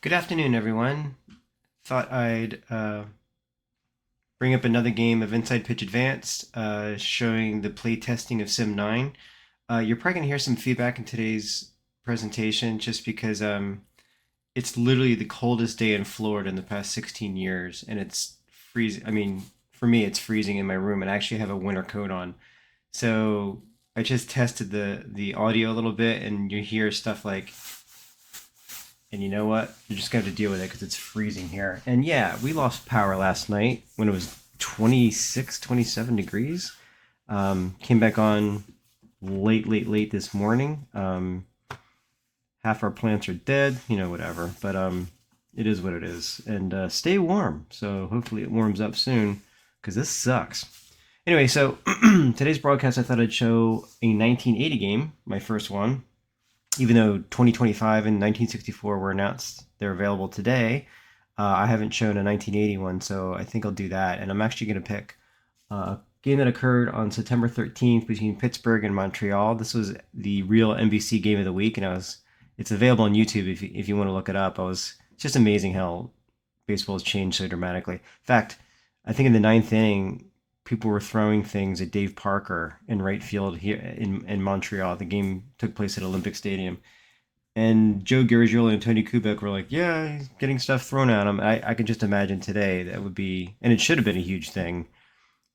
Good afternoon, everyone. Thought I'd bring up another game of Inside Pitch Advanced, showing the play testing of SIM9. You're probably going to hear some feedback in today's presentation just because it's literally the coldest day in Florida in the past 16 years, and it's freezing. I mean, for me, it's freezing in my room, and I actually have a winter coat on. So I just tested the audio a little bit, and you hear stuff like, and you know what? You're just going to have to deal with it because it's freezing here. And yeah, we lost power last night when it was 26, 27 degrees. Came back on late this morning. Half our plants are dead, whatever. But it is what it is. And stay warm. So hopefully it warms up soon because this sucks. Anyway, so today's broadcast, I thought I'd show a 1980 game, my first one. Even though 2025 and 1964 were announced, they're available today. I haven't shown a 1981, so I think I'll do that. And I'm actually going to pick a game that occurred on September 13th between Pittsburgh and Montreal. This was the real NBC game of the week, and it's available on YouTube if you want to look it up. It's just amazing how baseball has changed so dramatically. In fact, I think in the ninth inning, people were throwing things at Dave Parker in right field here in Montreal. The game took place at Olympic Stadium. And Joe Garagiola and Tony Kubek were like, yeah, he's getting stuff thrown at him. I can just imagine today that would be, and it should have been a huge thing.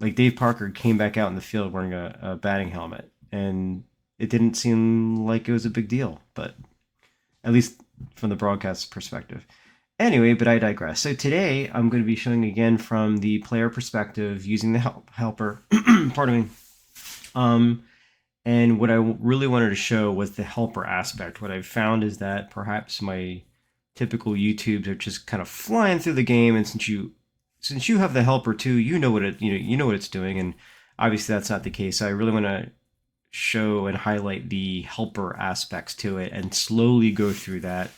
Like Dave Parker came back out in the field wearing a batting helmet. And it didn't seem like it was a big deal, but at least from the broadcast perspective. Anyway, but I digress. So today I'm going to be showing again from the player perspective using the helper. Pardon me. And what I really wanted to show was the helper aspect. What I've found is that perhaps my typical YouTubes are just kind of flying through the game, and since you have the helper too, you know what it's doing, and obviously that's not the case. So I really want to show and highlight the helper aspects to it and slowly go through that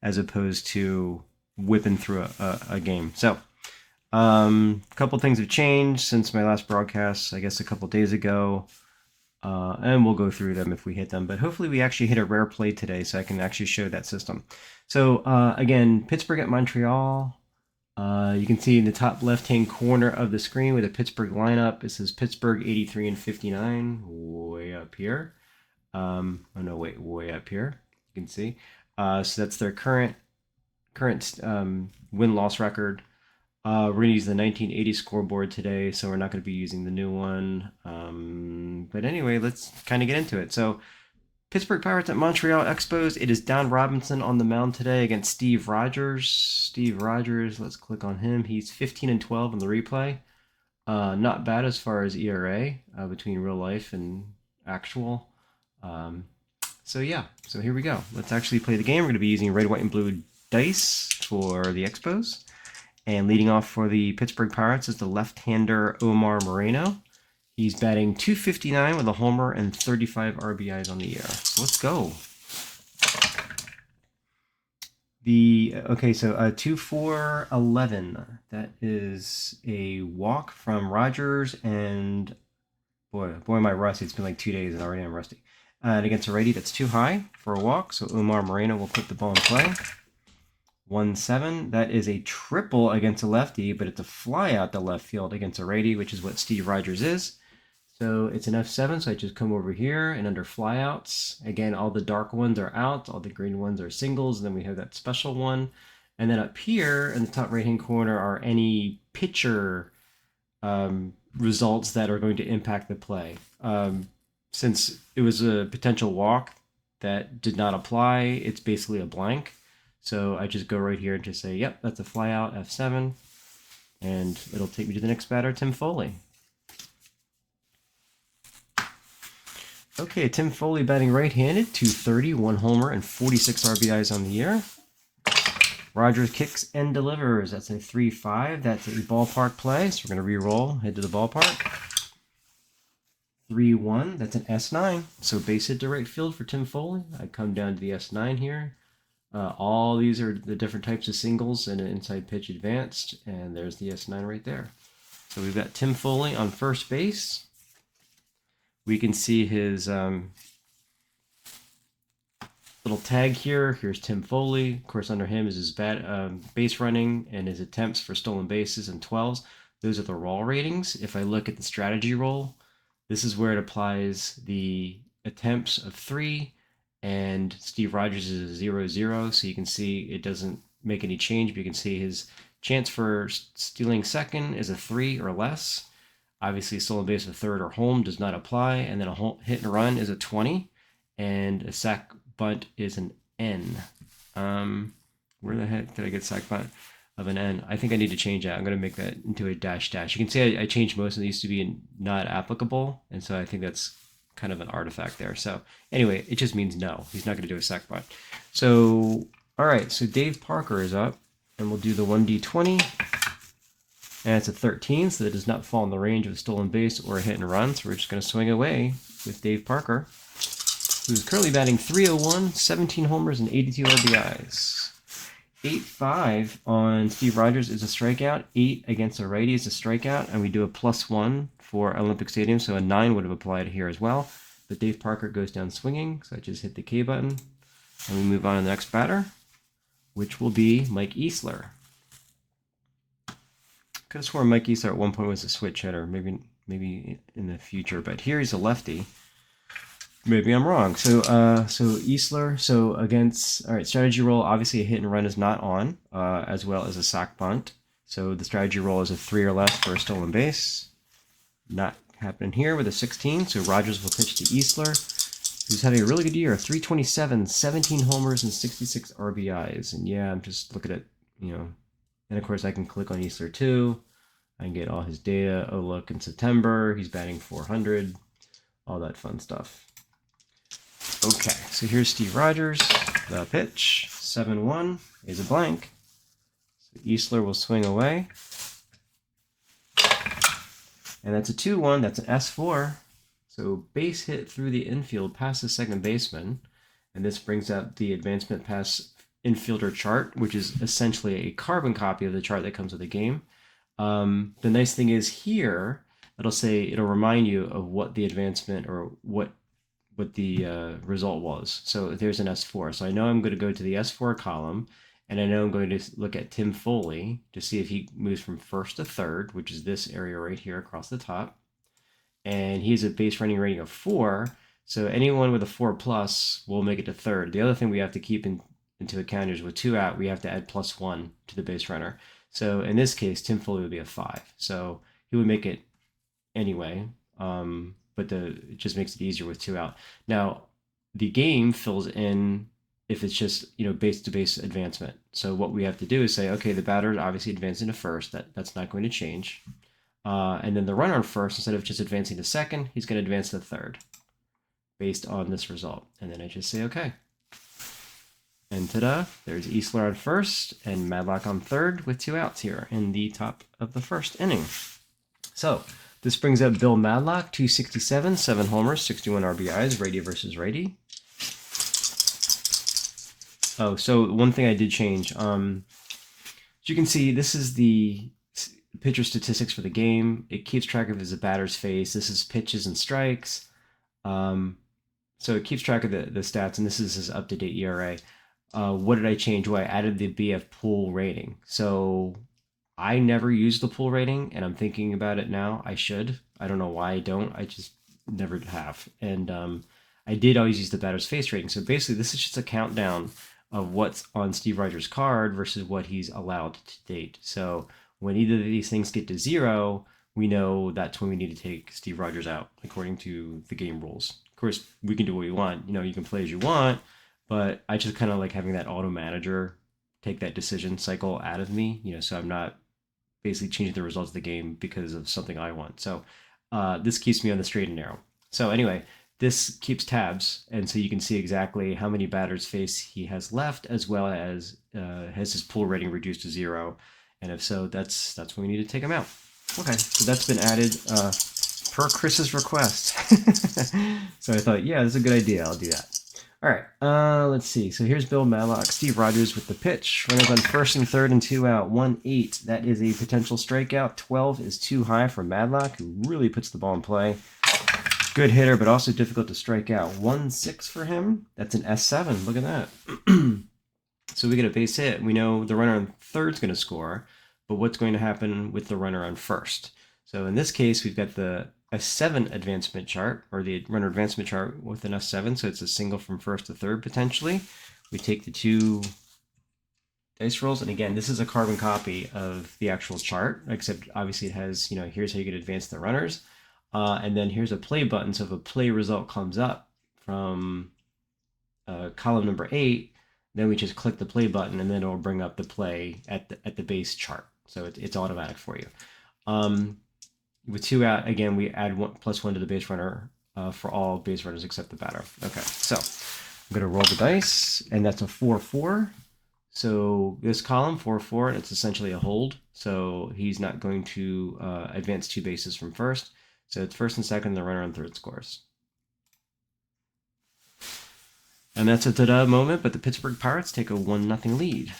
as opposed to whipping through a game. So a couple things have changed since my last broadcast, I guess a couple days ago, and we'll go through them if we hit them, but hopefully we actually hit a rare play today so I can actually show that system. So again, Pittsburgh at Montreal. You can see in the top left-hand corner of the screen with a Pittsburgh lineup, it says Pittsburgh 83 and 59, way up here. Oh no, wait, way up here. You can see. So that's their current win-loss record. We're going to use the 1980 scoreboard today, so we're not going to be using the new one. But anyway, let's kind of get into it. So Pittsburgh Pirates at Montreal Expos. It is Don Robinson on the mound today against Steve Rogers. Steve Rogers, let's click on him. He's 15 and 12 in the replay. Not bad as far as ERA between real life and actual. So yeah, so here we go. Let's actually play the game. We're going to be using red, white, and blue dice for the Expos. And leading off for the Pittsburgh Pirates is the left-hander Omar Moreno. He's batting .259 with a homer and 35 RBIs on the year. So let's go. So 2-4-11. That is a walk from Rogers, and boy, am I rusty. It's been like 2 days and already I'm rusty. And against a righty, that's too high for a walk, so Omar Moreno will put the ball in play. 1-7. That is a triple against a lefty, but it's a fly out the left field against a righty, which is what Steve Rogers is. So it's an F7, so I just come over here and under flyouts. Again, all the dark ones are out, all the green ones are singles, and then we have that special one. And then up here in the top right-hand corner are any pitcher results that are going to impact the play. Since it was a potential walk that did not apply, it's basically a blank. So I just go right here and just say, yep, that's a fly out, F7. And it'll take me to the next batter, Tim Foley. Okay, Tim Foley batting right-handed, .230, 1 homer, and 46 RBIs on the year. Rogers kicks and delivers. That's a 3-5. That's a ballpark play, so we're going to re-roll, head to the ballpark. 3-1. That's an S9. So base hit to right field for Tim Foley. I come down to the S9 here. All these are the different types of singles in an inside pitch advanced, and there's the S9 right there. So we've got Tim Foley on first base. We can see his little tag here. Here's Tim Foley. Of course, under him is his base running and his attempts for stolen bases and 12s. Those are the raw ratings. If I look at the strategy roll, this is where it applies the attempts of 3, and Steve Rogers is a 0-0, so you can see it doesn't make any change, but you can see his chance for stealing second is a 3 or less. Obviously, stolen base of third or home does not apply, and then a hit and run is a 20, and a sac bunt is an N. Where the heck did I get sac bunt of an N? I think I need to change that. I'm going to make that into a dash dash. You can see I changed most of these to be not applicable, and so I think that's kind of an artifact there. So anyway, it just means no. He's not going to do a sac bunt. So, all right, so Dave Parker is up, and we'll do the 1d20. And it's a 13, so that does not fall in the range of a stolen base or a hit and run. So we're just going to swing away with Dave Parker, who's currently batting .301, 17 homers, and 82 RBIs. 8-5 on Steve Rogers is a strikeout. 8 against a righty is a strikeout, and we do a +1 for Olympic Stadium, so a 9 would have applied here as well. But Dave Parker goes down swinging, so I just hit the K button, and we move on to the next batter, which will be Mike Easler. Could have sworn Mike Easler at one point was a switch hitter, maybe in the future, but here he's a lefty. Maybe I'm wrong. So Easler, so against, all right, strategy roll, obviously a hit and run is not on, as well as a sac bunt. So the strategy roll is a 3 or less for a stolen base. Not happening here with a 16, so Rogers will pitch to Easler, who's having a really good year, 327, 17 homers, and 66 RBIs. And yeah, I'm just looking at, and of course I can click on Easler too. I can get all his data. Oh, look, in September, he's batting .400, all that fun stuff. Okay, so here's Steve Rogers, the pitch, 7-1 is a blank. So Easler will swing away. And that's a 2-1, that's an S4. So base hit through the infield past the second baseman. And this brings up the advancement past infielder chart, which is essentially a carbon copy of the chart that comes with the game. The nice thing is here, it'll remind you of what the advancement or what the result was. So there's an S4. So I know I'm going to go to the S4 column, and I know I'm going to look at Tim Foley to see if he moves from first to third, which is this area right here across the top. And he has a base running rating of 4. So anyone with a 4+ will make it to third. The other thing we have to keep into account is with 2 out, we have to add +1 to the base runner. So in this case, Tim Foley would be a 5. So he would make it anyway. But it just makes it easier with 2 out. Now, the game fills in if it's just base-to-base advancement. So what we have to do is say, okay, the batter is obviously advancing to first. That's not going to change. And then the runner on first, instead of just advancing to second, he's going to advance to third based on this result. And then I just say, okay. And ta-da, there's Easler on first and Madlock on third with 2 outs here in the top of the first inning. So this brings up Bill Madlock, 267, 7 homers, 61 RBIs, righty versus righty. Oh, so one thing I did change. As you can see, this is the pitcher statistics for the game. It keeps track of his batter's face. This is pitches and strikes. So it keeps track of the stats, and this is his up-to-date ERA. What did I change? Well, I added the BF pool rating. So I never used the pool rating, and I'm thinking about it now. I should. I don't know why I don't. I just never have. And I did always use the batter's face rating. So basically, this is just a countdown of what's on Steve Rogers' card versus what he's allowed to date. So when either of these things get to 0, we know that's when we need to take Steve Rogers out, according to the game rules. Of course, we can do what we want. You can play as you want, but I just kind of like having that auto manager take that decision cycle out of me, so I'm not basically changing the results of the game because of something I want. So this keeps me on the straight and narrow. So anyway, this keeps tabs, and so you can see exactly how many batters face he has left, as well as has his pool rating reduced to 0, and if so, that's when we need to take him out. Okay, so that's been added per Chris's request. So I thought, yeah, that's a good idea. I'll do that. All right, let's see. So here's Bill Madlock, Steve Rogers with the pitch. Runners on first and third and 2 out. 1-8. That is a potential strikeout. 12 is too high for Madlock, who really puts the ball in play. Good hitter, but also difficult to strike out. 1-6 for him. That's an S7. Look at that. So we get a base hit. We know the runner on third's going to score, but what's going to happen with the runner on first? So in this case, we've got the S7 advancement chart, or the runner advancement chart with an S7, so it's a single from first to third potentially. We take the 2 dice rolls, and again, this is a carbon copy of the actual chart, except obviously it has, here's how you can advance the runners. And then here's a play button, so if a play result comes up from column number 8, then we just click the play button, and then it'll bring up the play at the base chart. So it's automatic for you. With 2 out, again, we add +1 to the base runner for all base runners except the batter. Okay, so I'm going to roll the dice, and that's a 4-4. So this column, 4-4, it's essentially a hold. So he's not going to advance 2 bases from first. So it's first and second, the runner on third scores. And that's a ta-da moment, but the Pittsburgh Pirates take a 1-0 lead.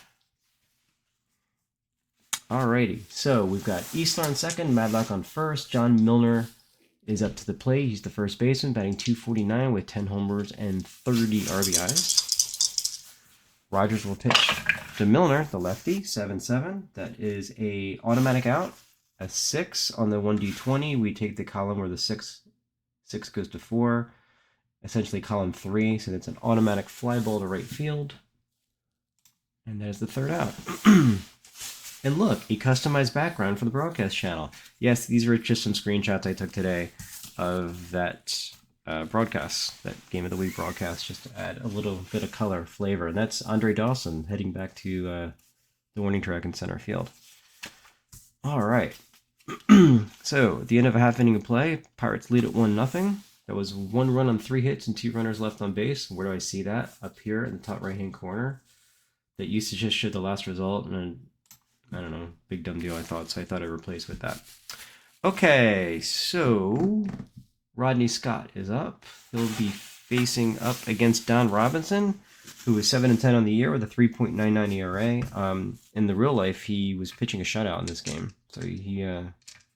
Alrighty, so we've got Eastler on second, Madlock on first. John Milner is up to the plate. He's the first baseman, batting .249 with 10 homers and 30 RBIs. Rogers will pitch to Milner, the lefty, 7-7. That is a automatic out. A 6 on the 1D20. We take the column where the 6 goes to 4. Essentially column 3, so that's an automatic fly ball to right field. And there's the third out. And look, a customized background for the broadcast channel. Yes, these were just some screenshots I took today of that broadcast, that Game of the Week broadcast, just to add a little bit of color, flavor. And that's Andre Dawson heading back to the warning track in center field. All right. So at the end of a half inning of play, Pirates lead at 1-0. That was 1 run on 3 hits and 2 runners left on base. Where do I see that? Up here in the top right-hand corner. That used to just show the last result, and I don't know, big dumb deal I thought, so I thought I'd replace with that. Okay, so Rodney Scott is up. He'll be facing up against Don Robinson, who is 7-10 on the year with a 3.99 ERA. In the real life, he was pitching a shutout in this game, so he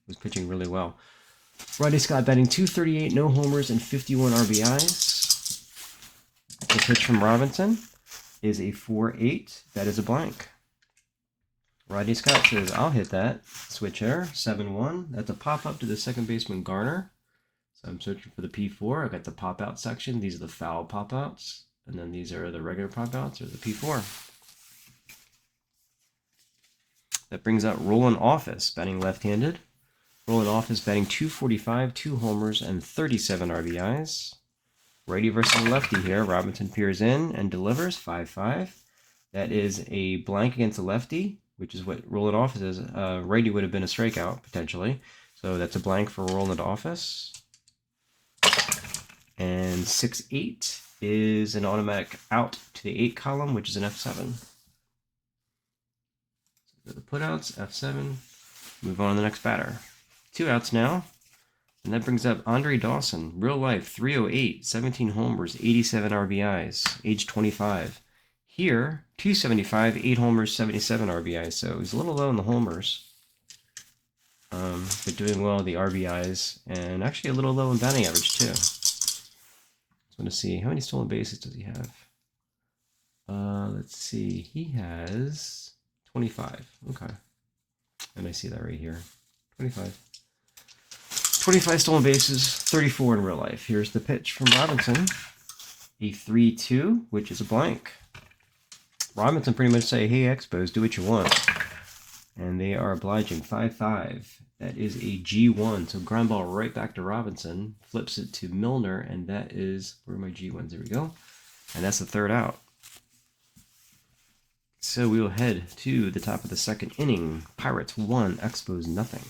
was pitching really well. Rodney Scott batting .238, no homers, and 51 RBIs. The pitch from Robinson is a 4-8. That is a blank. Rodney Scott says, I'll hit that. Switch hitter, 7-1. That's a pop-up to the second baseman, Garner. So I'm searching for the P4. I got the pop-out section. These are the foul pop-outs. And then these are the regular pop-outs, or the P4. That brings out Roland Office, batting left-handed. Roland Office batting .245, 2 homers, and 37 RBIs. Righty versus lefty here. Robinson peers in and delivers, 5-5. That is a blank against a lefty, which is what Roland Office is. Righty would have been a strikeout, potentially. So that's a blank for Roland Office. And 6-8 is an automatic out to the 8 column, which is an F7. So the putouts, F7. Move on to the next batter. 2 outs now. And that brings up Andre Dawson, real life, 308, 17 homers, 87 RBIs, age 25. Here, 275, 8 homers, 77 RBIs. So he's a little low in the homers, but doing well in the RBIs, and actually a little low in batting average too. Just want to see, how many stolen bases does he have? Let's see, he has 25. Okay, and I see that right here, 25. 25 stolen bases, 34 in real life. Here's the pitch from Robinson. A 3-2, which is a blank. Robinson pretty much say, hey, Expos, do what you want. And they are obliging, 5-5. That is a G1, so ground ball right back to Robinson. Flips it to Milner, and that is, where are my G1s? There we go. And that's the third out. So we will head to the top of the second inning. Pirates 1, Expos nothing.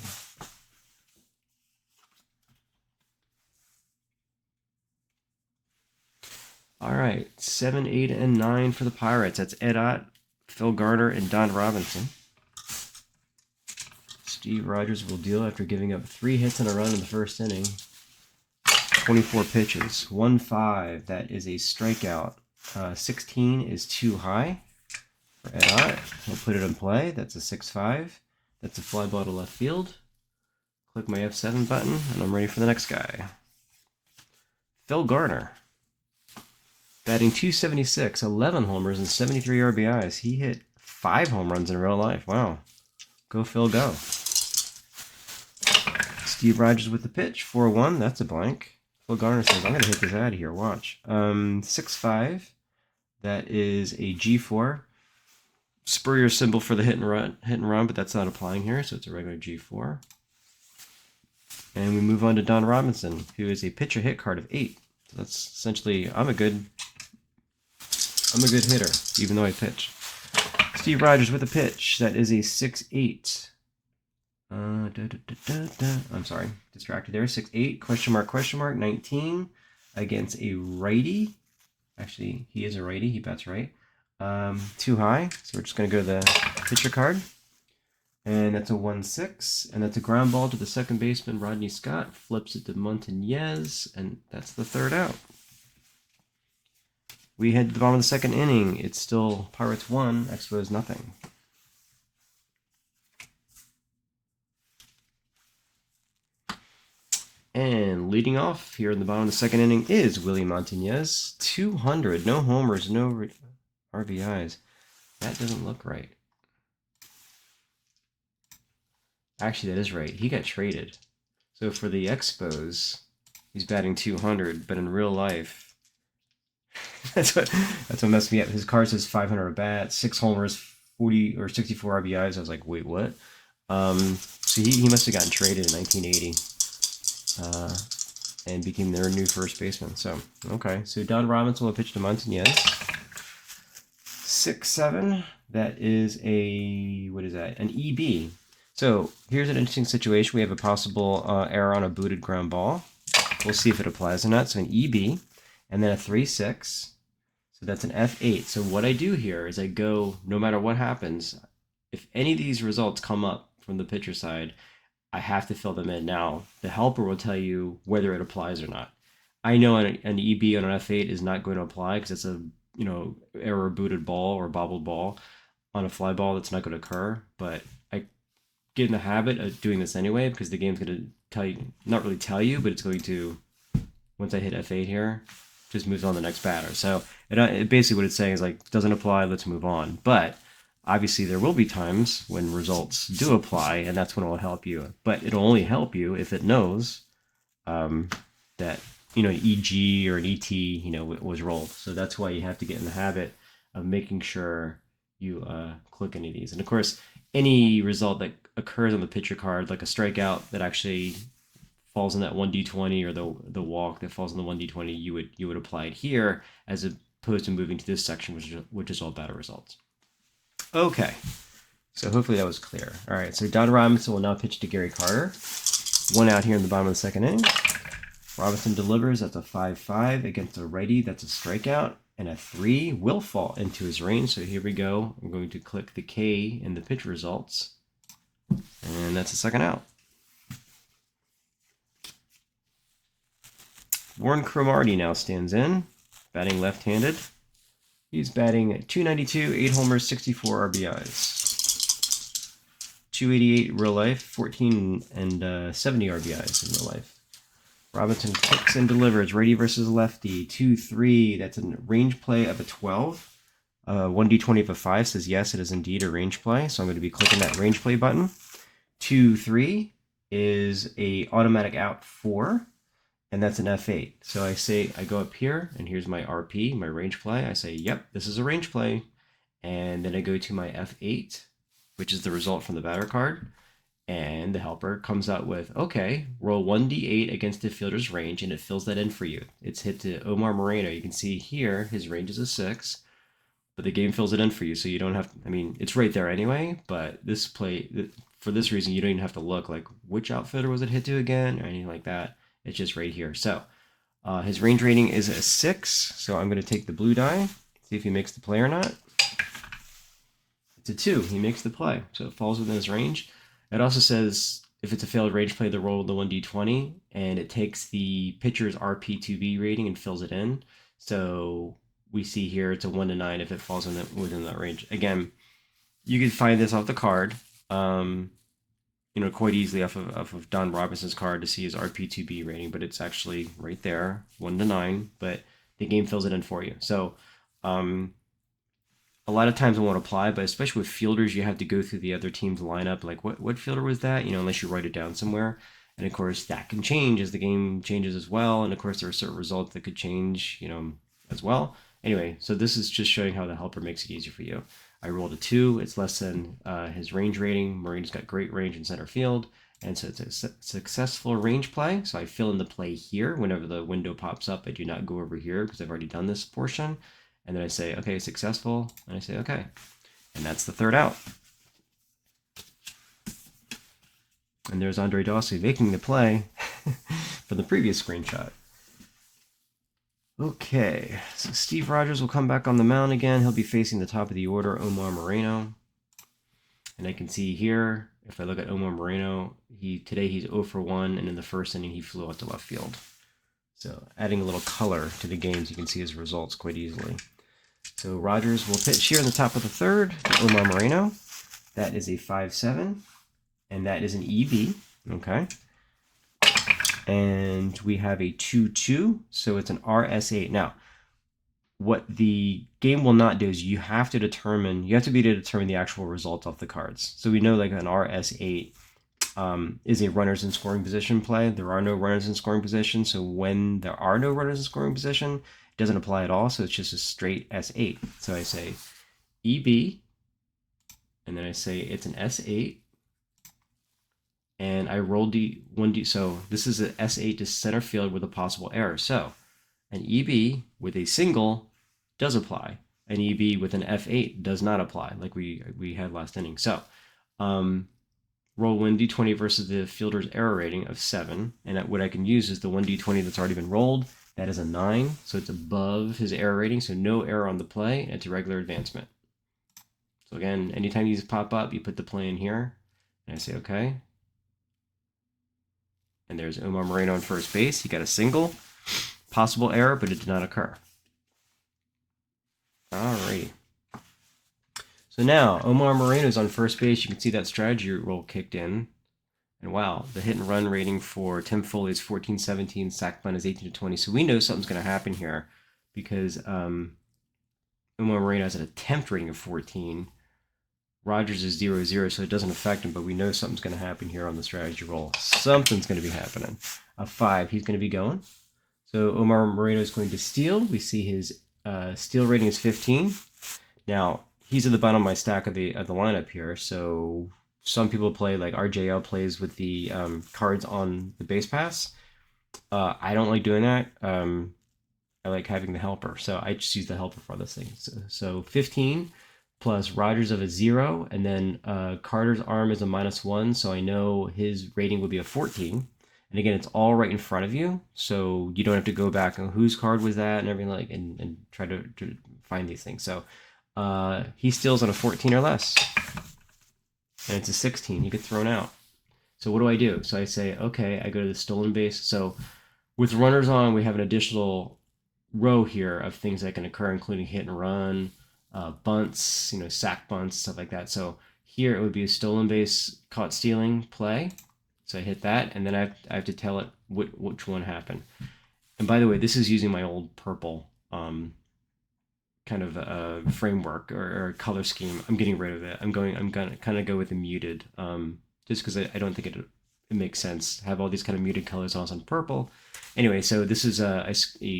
All right, 7, 8, and 9 for the Pirates. That's Ed Ott, Phil Garner, and Don Robinson. Steve Rogers will deal after giving up 3 hits and a run in the first inning. 24 pitches, 1-5. That is a strikeout. 16 is too high for Ed Ott. He'll put it in play. That's a 6-5. That's a fly ball to left field. Click my F7 button, and I'm ready for the next guy. Phil Garner, batting .276, 11 homers and 73 RBIs. He hit 5 home runs in real life. Wow. Go Phil, go. Steve Rogers with the pitch, 4-1. That's a blank. Phil Garner says, I'm going to hit this out of here. Watch. 6-5. That is a G4. Spurrier symbol for the hit and run, but that's not applying here, so it's a regular G4. And we move on to Don Robinson, who is a pitcher hit card of 8. So that's essentially, I'm a good hitter, even though I pitch. Steve Rogers with a pitch. That is a 6-8. I'm sorry, distracted there. 6-8, question mark, 19 against a righty. Actually, he is a righty. He bats right. Too high, so we're just going to go to the pitcher card. And that's a 1-6, and that's a ground ball to the second baseman, Rodney Scott. Flips it to Montañez, and that's the third out. We head to the bottom of the second inning. It's still Pirates 1, Expos nothing. And leading off here in the bottom of the second inning is Willie Montañez. 200, no homers, no RBIs. That doesn't look right. Actually, that is right. He got traded. So for the Expos, he's batting 200, but in real life, that's what messed me up. His card says 500 at bat, 6 homers, 40 or 64 RBIs. I was like, wait, what? So he must have gotten traded in 1980 and became their new first baseman. So, okay. So Don Robinson will pitch to Montañez. 6-7. That is a, what is that? An EB. So here's an interesting situation. We have a possible error on a booted ground ball. We'll see if it applies or not. So an EB, and then a 3-6. So that's an F8. So what I do here is I go, no matter what happens, if any of these results come up from the pitcher side, I have to fill them in. Now, the helper will tell you whether it applies or not. I know an EB on an F8 is not going to apply because it's a error booted ball or bobbled ball. On a fly ball, that's not going to occur, but I get in the habit of doing this anyway because the game's going to tell you, not really tell you, but it's going to, once I hit F8 here, just moves on to the next batter. So it basically what it's saying is like, doesn't apply, let's move on. But obviously there will be times when results do apply, and that's when it will help you. But it'll only help you if it knows that, an EG or an ET, was rolled. So that's why you have to get in the habit of making sure you click any of these. And of course, any result that occurs on the pitcher card, like a strikeout that actually falls in that 1D20 or the walk that falls in the 1D20, you would apply it here as opposed to moving to this section, which is all batter results. Okay, so hopefully that was clear. All right, so Don Robinson will now pitch to Gary Carter. 1 out here in the bottom of the second inning. Robinson delivers. That's a 5-5 against a righty. That's a strikeout. And a 3 will fall into his range. So here we go. I'm going to click the K in the pitch results. And that's a second out. Warren Cromartie now stands in, batting left-handed. He's batting at .292, 8 homers, 64 RBIs. .288 real life, 14 and 70 RBIs in real life. Robinson kicks and delivers, righty versus lefty, 2-3. That's a range play of a 12. 1D20 of a 5 says yes, it is indeed a range play. So I'm going to be clicking that range play button. 2-3 is a automatic out 4, and that's an F8. So I go up here, and here's my RP, my range play. I say, yep, this is a range play. And then I go to my F8, which is the result from the batter card. And the helper comes out with, okay, roll 1d8 against the fielder's range, and it fills that in for you. It's hit to Omar Moreno. You can see here, his range is a 6, but the game fills it in for you, so you don't have, it's right there anyway, but this play, for this reason, you don't even have to look like which outfielder was it hit to again, or anything like that. It's just right here. So his range rating is a 6, so I'm going to take the blue die, see if he makes the play or not. It's a 2. He makes the play, so it falls within his range. It also says if it's a failed range play, the roll of the 1d20, and it takes the pitcher's RP2B rating and fills it in. So we see here it's a 1 to 9 if it falls within that range. Again, you can find this off the card. quite easily off of Don Robinson's card to see his RP2B rating, but it's actually right there, 1 to 9, but the game fills it in for you. So a lot of times it won't apply, but especially with fielders, you have to go through the other team's lineup, like what fielder was that, unless you write it down somewhere. And of course, that can change as the game changes as well. And of course, there are certain results that could change, as well. Anyway, so this is just showing how the helper makes it easier for you. I rolled a 2. It's less than his range rating. Marino's got great range in center field. And so it's a successful range play. So I fill in the play here. Whenever the window pops up, I do not go over here because I've already done this portion. And then I say, okay, successful. And I say, okay. And that's the third out. And there's Andre Dawson making the play from the previous screenshot. Okay, so Steve Rogers will come back on the mound again. He'll be facing the top of the order, Omar Moreno. And I can see here, if I look at Omar Moreno, today he's 0 for 1, and in the first inning he flew out to left field. So adding a little color to the games, you can see his results quite easily. So Rogers will pitch here in the top of the third to Omar Moreno. That is a 5-7, and that is an EV, okay? And we have a 2-2, so it's an RS8. Now, what the game will not do is you have to be able to determine the actual result off the cards. So we know like an RS8 is a runners in scoring position play. There are no runners in scoring position, so when there are no runners in scoring position, it doesn't apply at all, so it's just a straight S8. So I say EB, and then I say it's an S8, and I roll D1D. So this is an S8 to center field with a possible error. So an EB with a single does apply. An EB with an F8 does not apply, like we had last inning. So roll 1D20 versus the fielder's error rating of 7. And what I can use is the 1D20 that's already been rolled. That is a 9, so it's above his error rating, so no error on the play, and it's a regular advancement. So again, anytime these pop up, you put the play in here, and I say okay. And there's Omar Moreno on first base. He got a single. Possible error, but it did not occur. Alrighty. So now, Omar Moreno's on first base. You can see that strategy roll kicked in. And wow, the hit and run rating for Tim Foley is 14-17, sac fly is 18-20. So we know something's going to happen here because Omar Moreno has an attempt rating of 14. Rogers is 0-0, so it doesn't affect him, but we know something's going to happen here on the strategy roll. Something's going to be happening. A 5, he's going to be going. So Omar Moreno is going to steal. We see his steal rating is 15. Now, he's at the bottom of my stack of the lineup here, so some people play, like RJL plays with the cards on the base pass. I don't like doing that. I like having the helper, so I just use the helper for this thing. So 15 plus Rogers of a 0, and then Carter's arm is a -1, so I know his rating would be a 14. And again, it's all right in front of you, so you don't have to go back and whose card was that and everything, like, and try to find these things. So he steals on a 14 or less. And it's a 16, you get thrown out. So what do I do? So I say, okay, I go to the stolen base. So with runners on, we have an additional row here of things that can occur, including hit and run, bunts, sack bunts, stuff like that. So here it would be a stolen base, caught stealing play. So I hit that, and then I have to tell it which one happened. And by the way, this is using my old purple kind of framework or color scheme. I'm getting rid of it. I'm gonna kind of go with the muted, just because I don't think it makes sense to have all these kind of muted colors on purple. Anyway, so this is a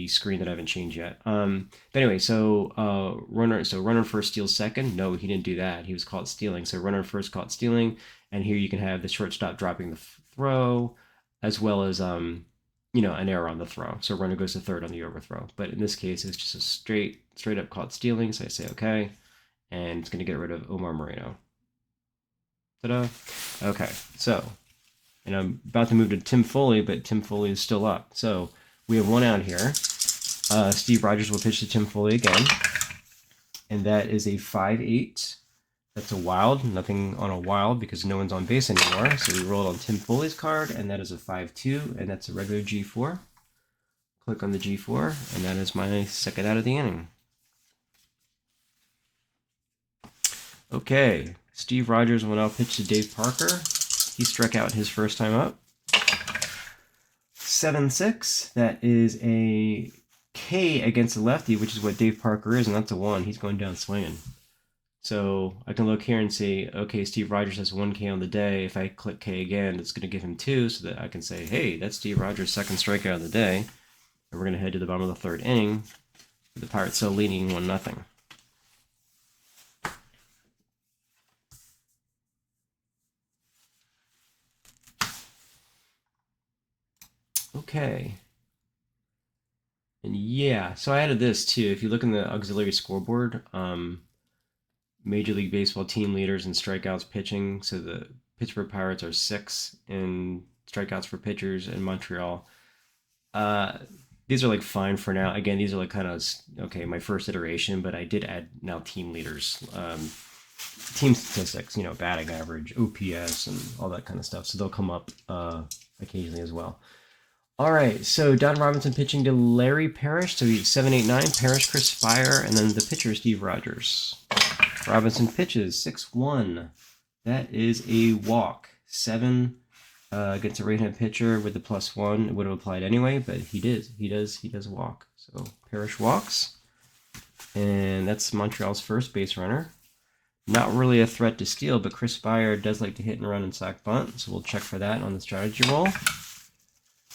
screen that I haven't changed yet. But anyway, so runner first steals second. No, he didn't do that. He was caught stealing. So runner first caught stealing, and here you can have the shortstop dropping the throw, as well as an error on the throw. So runner goes to third on the overthrow. But in this case, it's just a straight up caught stealing. So I say okay, and it's going to get rid of Omar Moreno. Ta-da! Okay, so. And I'm about to move to Tim Foley, but Tim Foley is still up. So we have one out here. Steve Rogers will pitch to Tim Foley again. And that is a 5-8. That's a wild. Nothing on a wild because no one's on base anymore. So we rolled on Tim Foley's card, and that is a 5-2, and that's a regular G4. Click on the G4, and that is my second out of the inning. Okay, Steve Rogers will now pitch to Dave Parker. He struck out his first time up. 7-6. That is a K against the lefty, which is what Dave Parker is, and that's a 1. He's going down swinging. So I can look here and say, okay, Steve Rogers has 1 K on the day. If I click K again, it's going to give him 2, so that I can say, hey, that's Steve Rogers' second strikeout of the day. And we're going to head to the bottom of the 3rd inning. The Pirates still leading 1-0. Okay. And yeah, so I added this too. If you look in the auxiliary scoreboard, Major League Baseball team leaders in strikeouts pitching. So the Pittsburgh Pirates are 6 in strikeouts for pitchers in Montreal. These are like fine for now. Again, these are like kind of, okay, my first iteration, but I did add now team leaders, team statistics, you know, batting average, OPS, and all that kind of stuff. So they'll come up occasionally as well. All right, so Don Robinson pitching to Larry Parrish. So he's 7-8-9, Parrish, Chris Spire, and then the pitcher, Steve Rogers. Robinson pitches 6-1. That is a walk. 7 against a right-hand pitcher with the +1. It would have applied anyway, but he does walk. So Parrish walks, and that's Montreal's first base runner. Not really a threat to steal, but Chris Spire does like to hit and run and sack bunt, so we'll check for that on the strategy roll.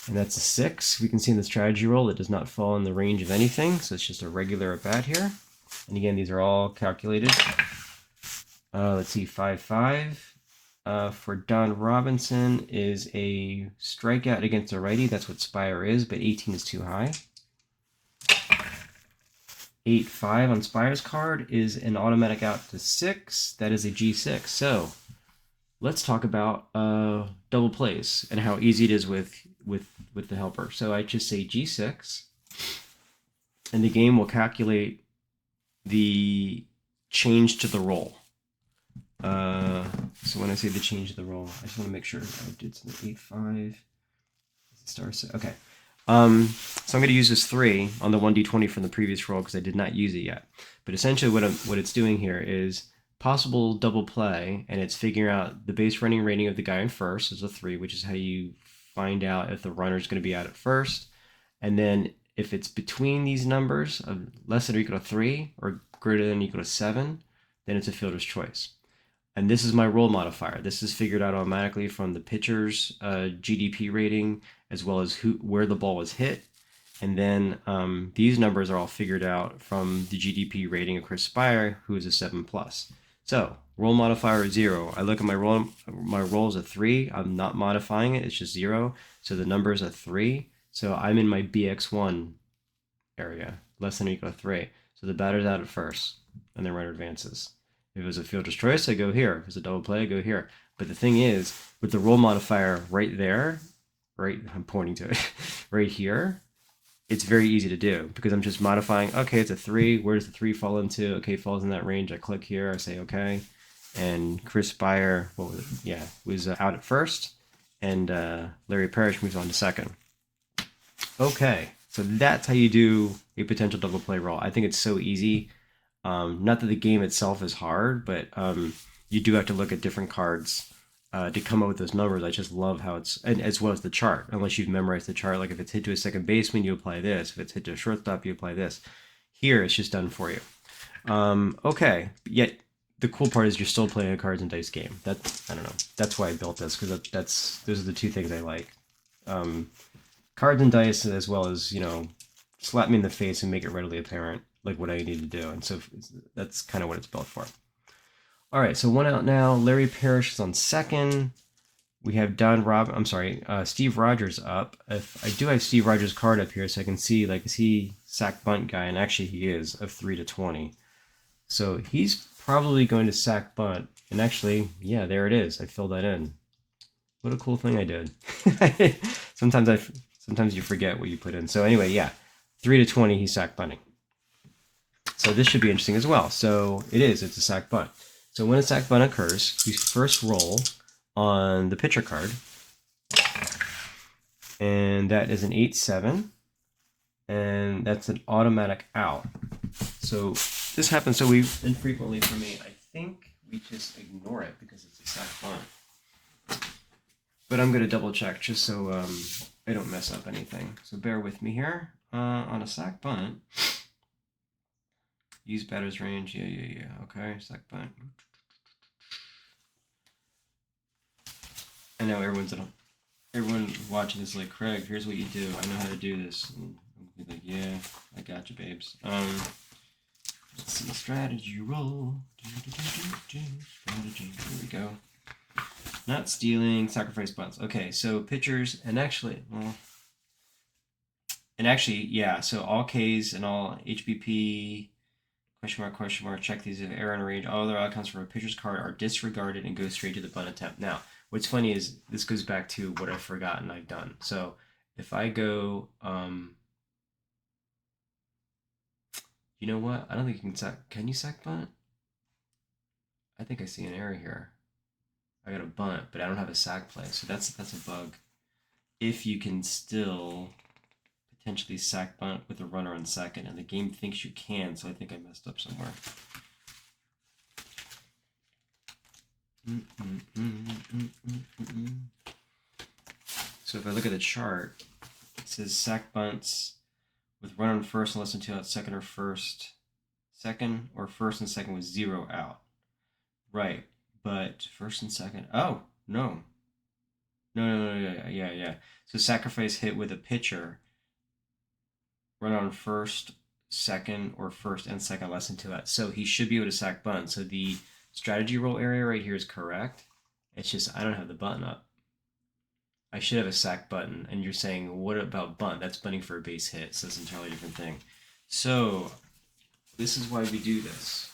And that's a 6. We can see in the strategy roll it does not fall in the range of anything, so it's just a regular at bat here. And again, these are all calculated. Let's see, 5-5. For Don Robinson is a strikeout against a righty. That's what Spire is, but 18 is too high. 8-5 on Spire's card is an automatic out to 6. That is a G6. So let's talk about double plays and how easy it is with the helper. So I just say G6, and the game will calculate the change to the roll. So when I say the change to the roll, I just want to make sure I did something. 8-5 star set. Okay. So I'm going to use this 3 on the 1d20 from the previous roll because I did not use it yet. But essentially what it's doing here is possible double play, and it's figuring out the base running rating of the guy in first is a 3, which is how you find out if the runner is going to be out at first. And then if it's between these numbers of less than or equal to 3 or greater than or equal to 7, then it's a fielder's choice. And this is my roll modifier. This is figured out automatically from the pitcher's GDP rating as well as where the ball was hit. And then these numbers are all figured out from the GDP rating of Chris Spire, who is a 7+. So roll modifier is 0. I look at my roll is a 3. I'm not modifying it. It's just 0. So the number is a 3. So I'm in my BX1 area, less than or equal to 3. So the batter's out at first, and the runner advances. If it was a fielder's choice, I go here. If it's a double play, I go here. But the thing is, with the roll modifier right there, right, I'm pointing to it, right here, it's very easy to do because I'm just modifying, okay, it's a 3. Where does the 3 fall into? Okay, it falls in that range. I click here. I say, okay. And Chris Spire, was out at first. And Larry Parrish moves on to second. Okay, so that's how you do a potential double play roll. I think it's so easy. Not that the game itself is hard, but you do have to look at different cards to come up with those numbers. I just love how it's, and as well as the chart, unless you've memorized the chart. Like if it's hit to a second baseman, you apply this. If it's hit to a shortstop, you apply this. Here, it's just done for you. Okay, yet the cool part is you're still playing a cards and dice game. I don't know. That's why I built this, because those are the two things I like. Cards and dice, as well as, slap me in the face and make it readily apparent, like what I need to do. And so that's kind of what it's built for. All right, so 1 out now. Larry Parrish is on second. We have Steve Rogers up. If I do have Steve Rogers' card up here, so I can see, like, is he sack bunt guy? And actually he is, of 3-20. So he's probably going to sack bunt. And actually, yeah, there it is. I filled that in. What a cool thing I did. Sometimes you forget what you put in. So anyway, yeah, 3-20, he's sack bunting. So this should be interesting as well. So it's a sack bunt. So when a sack bunt occurs, you first roll on the pitcher card. And that is an 8-7. And that's an automatic out. So this happens so infrequently for me. I think we just ignore it because it's a sack bunt. but I'm gonna double check just so I don't mess up anything. So bear with me here. On a sack bunt, use batter's range. Yeah. Okay, sack bunt. I know everyone watching this is like, Craig, here's what you do. I know how to do this. And I'll be like, yeah, I got you, babes. Let's see, strategy roll. Strategy. Here we go. Not stealing, sacrifice bunts. Okay, so pitchers, yeah, so all Ks and all HBP, question mark, check these if error in range. All other outcomes from a pitcher's card are disregarded and go straight to the bunt attempt. Now, what's funny is this goes back to what I've forgotten I've done. So if I go, you know what? I don't think you can sack. Can you sack bunt? I think I see an error here. I got a bunt, but I don't have a sack play, so that's a bug. If you can still potentially sack bunt with a runner on second, and the game thinks you can, so I think I messed up somewhere. So if I look at the chart, it says sack bunts with runner on first and less than 2 outs, second or first and second with 0 out. Right, but first and second. Oh no. Yeah. So sacrifice hit with a pitcher. Run on first, second, or first and second less than 2 outs. So he should be able to sack bunt. So the strategy roll area right here is correct. It's just I don't have the button up. I should have a sack button. And you're saying, what about bunt? That's bunting for a base hit. So that's an entirely different thing. So this is why we do this.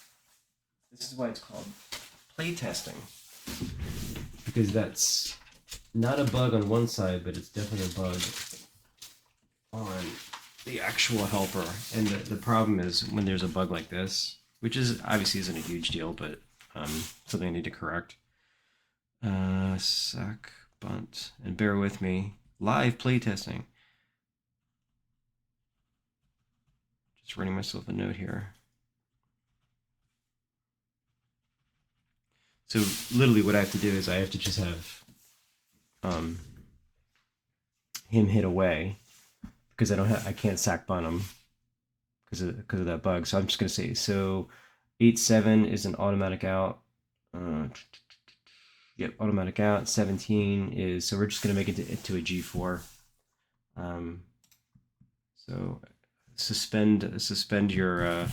This is why it's called playtesting. Because that's not a bug on one side, but it's definitely a bug on the actual helper. And the problem is when there's a bug like this, which is obviously isn't a huge deal, but something I need to correct. Sack bunt, and bear with me. Live playtesting. Just writing myself a note here. So literally what I have to do is I have to just have him hit away because I can't sack bunt him because of that bug. So I'm just gonna say, so 8-7 is an automatic out. Yep, automatic out. 17 is, so we're just gonna make it to a G4. So suspend your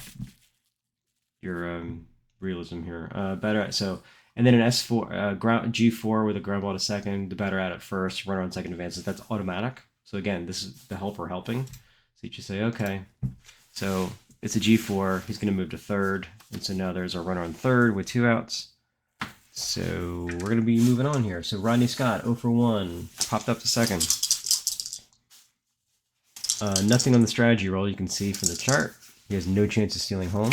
realism here. Batter out. So and then an S4 ground G4 with a ground ball to second. The batter out at first. Runner on second advances. That's automatic. So again, this is the helper helping. So you just say, okay. So it's a G4. He's going to move to third. And so now there's a runner on third with 2 outs. So we're going to be moving on here. So Rodney Scott, 0 for 1. Popped up to second. Nothing on the strategy roll you can see from the chart. He has no chance of stealing home.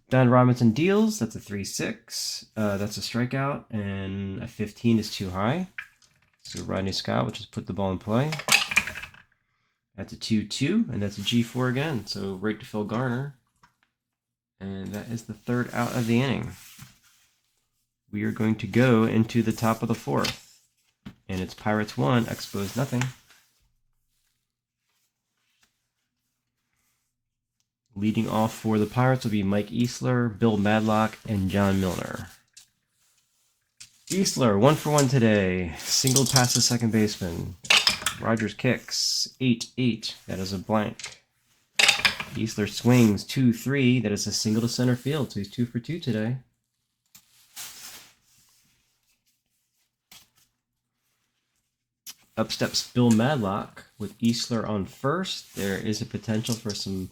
Don Robinson deals. That's a 3-6. That's a strikeout. And a 15 is too high. So Rodney Scott will just put the ball in play. That's a 2-2, and that's a G4 again. So right to Phil Garner. And that is the third out of the inning. We are going to go into the top of the fourth. And it's Pirates 1, Expos nothing. Leading off for the Pirates will be Mike Easler, Bill Madlock, and John Milner. Easler, 1 for 1 today. Single past the second baseman. Rogers kicks, 8-8. That is a blank. Easler swings, 2-3. That is a single to center field, so he's 2 for 2 today. Up steps Bill Madlock with Easler on first. There is a potential for some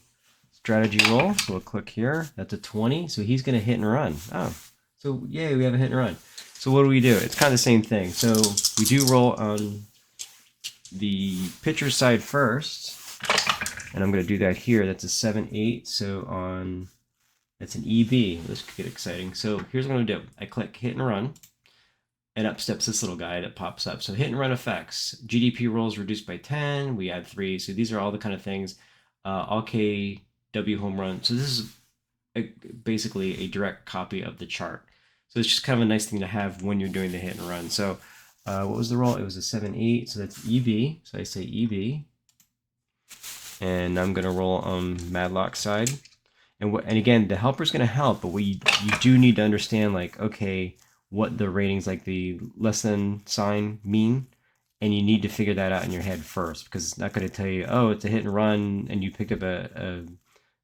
strategy roll, so we'll click here. That's a 20, so he's going to hit and run. Oh, so yay, we have a hit and run. So what do? It's kind of the same thing. So we do roll on the pitcher side first, and I'm going to do that here. That's a 7-8, so that's an EB. This could get exciting. So here's what I'm going to do. I click hit and run, and up steps this little guy that pops up. So hit and run effects. GDP rolls reduced by 10. We add 3. So these are all the kind of things. All KW home run. So this is basically a direct copy of the chart. So it's just kind of a nice thing to have when you're doing the hit and run. So What was the roll? It was a 7-8, so that's EB. So I say EB. And I'm going to roll on Madlock's side. And again, the helper's going to help, but you do need to understand, like, okay, what the ratings, like the less than sign, mean. And you need to figure that out in your head first, because it's not going to tell you, oh, it's a hit and run, and you picked up a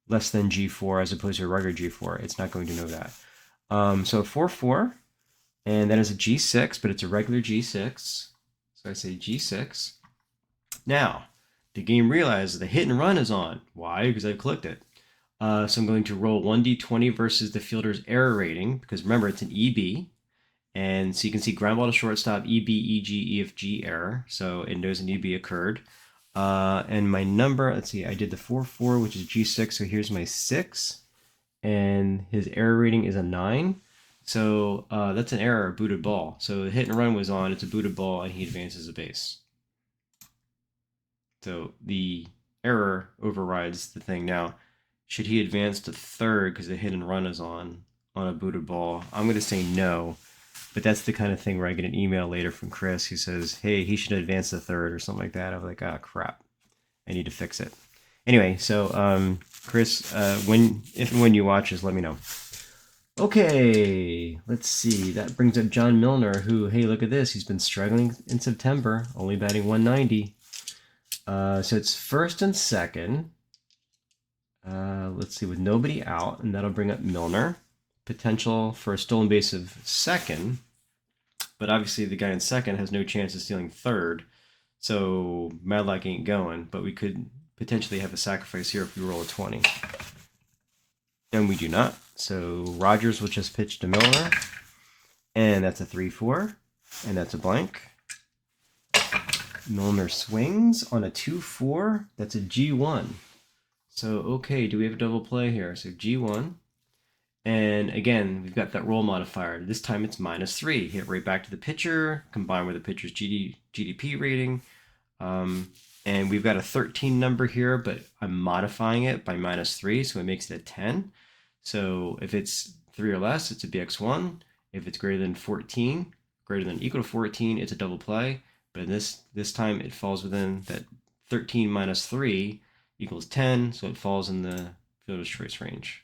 less than G4 as opposed to a regular G4. It's not going to know that. So 4-4, and that is a G6, but it's a regular G6. So I say G6. Now, the game realizes the hit and run is on. Why? Because I've clicked it. So I'm going to roll 1d20 versus the fielder's error rating, because remember, it's an EB. And so you can see ground ball to shortstop, EB, EG, EFG error. So it knows an EB occurred. And my number, let's see, I did the 4-4, which is G6. So here's my 6. And his error rating is a 9. So that's an error, a booted ball. So the hit and run was on, it's a booted ball, and he advances a base. So the error overrides the thing. Now, should he advance to third because the hit and run is on a booted ball? I'm going to say no, but that's the kind of thing where I get an email later from Chris who says, hey, he should advance to third or something like that. I'm like, ah, crap. I need to fix it. Anyway, so Chris, if and when you watch this, let me know. Okay, let's see. That brings up John Milner, who, hey, look at this. He's been struggling in September, only batting 190. So it's first and second. Let's see, with nobody out, and that'll bring up Milner. Potential for a stolen base of second, but obviously the guy in second has no chance of stealing third, so Madlock ain't going, but we could potentially have a sacrifice here if we roll a 20. And we do not, so Rogers will just pitch to Milner, and that's a 3-4, and that's a blank. Milner swings on a 2-4, that's a G1. So, okay, do we have a double play here? So G1, and again, we've got that roll modifier. This time it's -3. Hit right back to the pitcher, combined with the pitcher's GDP rating. And we've got a 13 number here, but I'm modifying it by -3, so it makes it a 10. So if it's 3 or less, it's a BX1. If it's greater than 14, greater than or equal to 14, it's a double play. But in this time, it falls within that 13 minus 3 equals 10, so it falls in the fielder's choice range.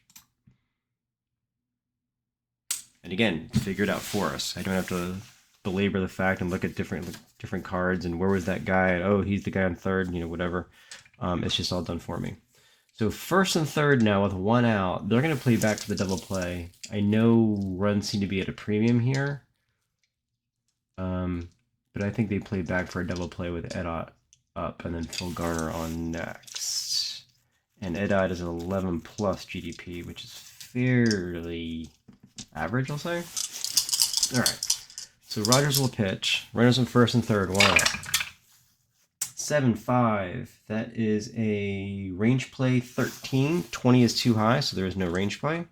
And again, figure it out for us. I don't have to belabor the fact and look at different cards and where was that guy? Oh, he's the guy on third, whatever. It's just all done for me. So first and third now with one out, they're going to play back for the double play. I know runs seem to be at a premium here. But I think they play back for a double play with Edot up and then Phil Garner on next. And Edot is 11 plus GDP, which is fairly average, I'll say. All right. So Rogers will pitch. Runners in first and third, one out. 7-5. That is a range play 13. 20 is too high, so there is no range play.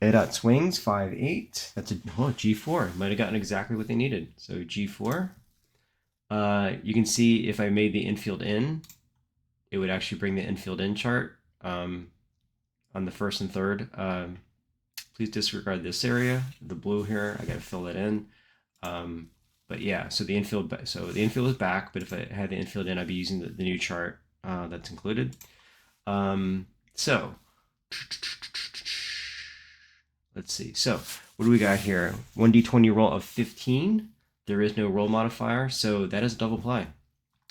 Edot swings 5-8. That's a G4. Might have gotten exactly what they needed. So G4. You can see if I made the infield in, it would actually bring the infield in chart on the first and third. Please disregard this area, the blue here. I got to fill that in. But yeah, so the infield is back. But if I had the infield in, I'd be using the new chart that's included. So let's see. So what do we got here? 1d20 roll of 15. There is no roll modifier, so that is a double play.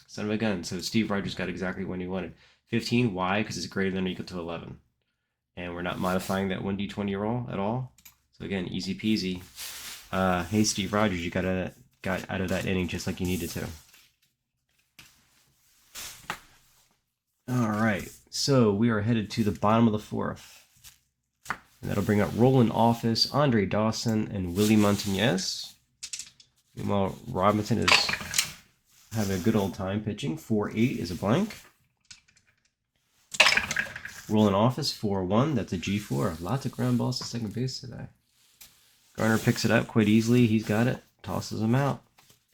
Son of a gun. So Steve Rogers got exactly what he wanted. 15. Why? Because it's greater than or equal to 11. And we're not modifying that 1d20 roll at all. So again, easy peasy. Hey, Steve Rogers, you got out of that inning just like you needed to. All right. So we are headed to the bottom of the fourth. And that'll bring up Roland Office, Andre Dawson, and Willie Montañez. Meanwhile, Robinson is having a good old time pitching. 4-8 is a blank. Roland Office, 4-1. That's a G4. Lots of ground balls to second base today. Garner picks it up quite easily. He's got it. Tosses him out.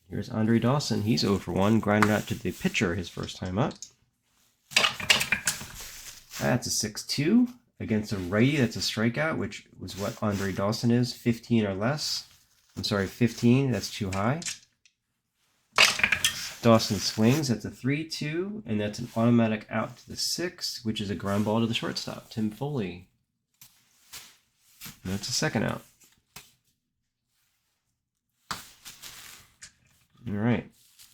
Here's Andre Dawson. He's 0-1. Grinded out to the pitcher his first time up. That's a 6-2. Against a righty, that's a strikeout, which was what Andre Dawson is, 15 or less. I'm sorry, 15. That's too high. Dawson swings. That's a 3-2, and that's an automatic out to the 6, which is a ground ball to the shortstop, Tim Foley. And that's a second out. All right.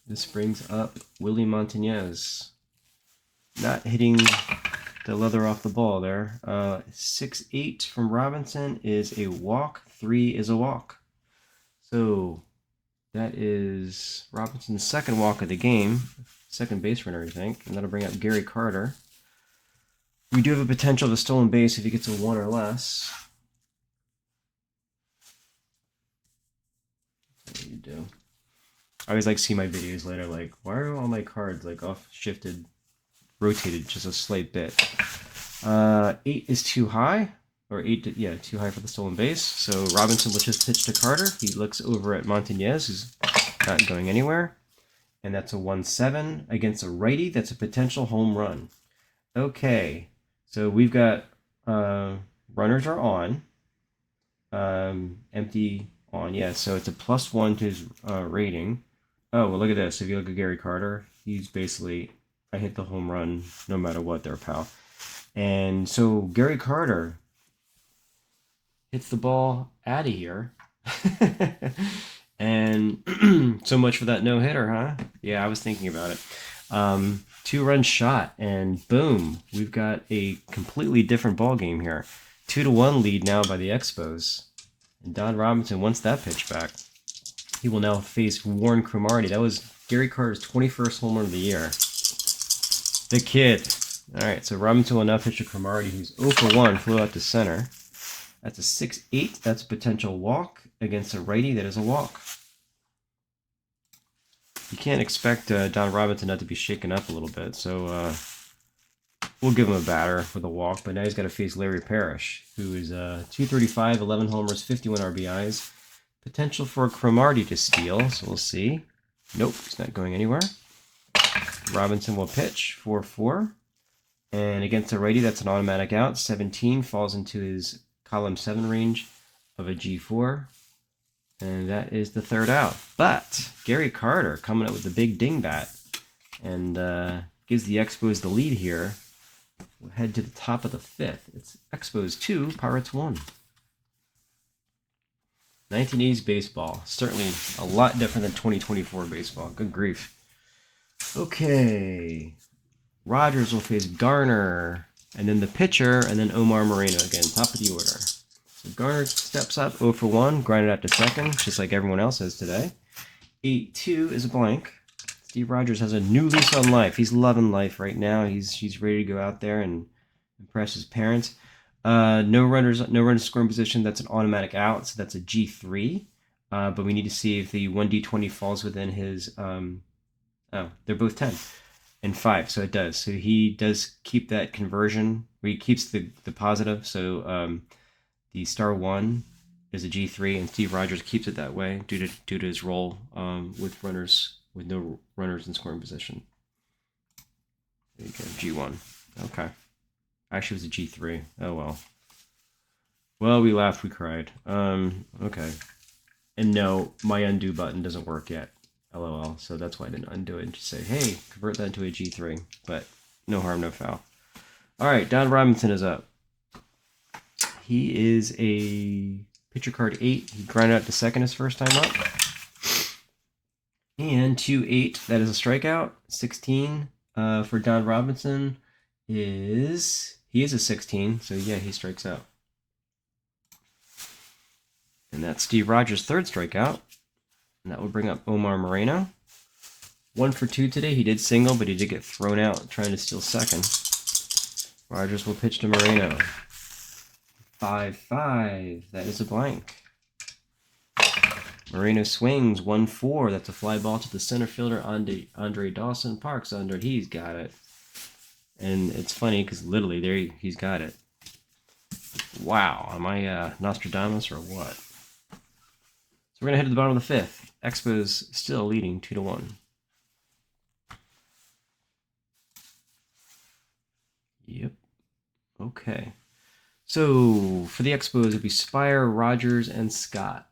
This brings up Willie Montañez. Not hitting the leather off the ball there. 6-8 from Robinson is a walk. 3 is a walk. So that is Robinson's second walk of the game. Second base runner, I think. And that'll bring up Gary Carter. We do have a potential of a stolen base if he gets a 1 or less. What do you do? I always like to see my videos later, like, why are all my cards like off shifted, rotated just a slight bit? 8 is too high, or 8, yeah, too high for the stolen base. So Robinson will just pitch to Carter. He looks over at Montañez, who's not going anywhere. And that's a 1-7 against a righty. That's a potential home run. Okay, so we've got runners are on, empty on, yeah, so it's a +1 to his rating. Oh, well, look at this. If you look at Gary Carter, he's basically, I hit the home run no matter what there, pal. And so Gary Carter hits the ball out of here. And so much for that no-hitter, huh? Yeah, I was thinking about it. 2-run shot, and boom, we've got a completely different ball game here. 2-1 lead now by the Expos. And Don Robinson wants that pitch back. He will now face Warren Cromartie. That was Gary Carter's 21st home run of the year. The kid. All right, so Robinson will now pitch to Cromartie, who's 0 for 1, flew out to center. That's a 6-8. That's a potential walk against a righty. That is a walk. You can't expect Don Robinson not to be shaken up a little bit, so we'll give him a batter for the walk. But now he's got to face Larry Parrish, who is 235, 11 homers, 51 RBIs. Potential for Cromartie to steal, so we'll see. Nope, he's not going anywhere. Robinson will pitch 4-4. And against a righty, that's an automatic out. 17 falls into his column 7 range of a G4. And that is the third out. But Gary Carter coming up with the big dingbat and gives the Expos the lead here. We'll head to the top of the 5th. It's Expos 2, Pirates 1. 1980s baseball. Certainly a lot different than 2024 baseball. Good grief. Okay. Rogers will face Garner, and then the pitcher, and then Omar Moreno again, top of the order. So Garner steps up 0 for 1, grinded out to second, just like everyone else has today. 8-2 is a blank. Steve Rogers has a new lease on life. He's loving life right now. He's ready to go out there and impress his parents. No runners scoring position. That's an automatic out, so that's a G3. But we need to see if the 1D20 falls within his. Oh, they're both 10 and 5, so it does. So he does keep that conversion, where he keeps the positive. So the star 1 is a G3, and Steve Rogers keeps it that way due to his role with no runners in scoring position. There you go, G1. Okay. Actually, it was a G3. Oh, well. Well, we laughed, we cried. Okay. And no, my undo button doesn't work yet. LOL. So that's why I didn't undo it and just say, hey, convert that into a G3. But no harm, no foul. All right, Don Robinson is up. He is a pitcher card 8. He grinded out to second his first time up. And 2-8, that is a strikeout. 16 for Don Robinson he is a 16, so yeah, he strikes out. And that's Steve Rogers' third strikeout. And that will bring up Omar Moreno. 1 for 2 today. He did single, but he did get thrown out trying to steal second. Rogers will pitch to Moreno. 5-5. That is a blank. Moreno swings 1-4. That's a fly ball to the center fielder, Andre Dawson. Parks under. He's got it. And it's funny because literally there he's got it. Wow. Am I Nostradamus or what? So we're going to head to the bottom of the 5th. Expos still leading 2-1. Yep. Okay. So for the Expos, it'll be Spire, Rogers, and Scott.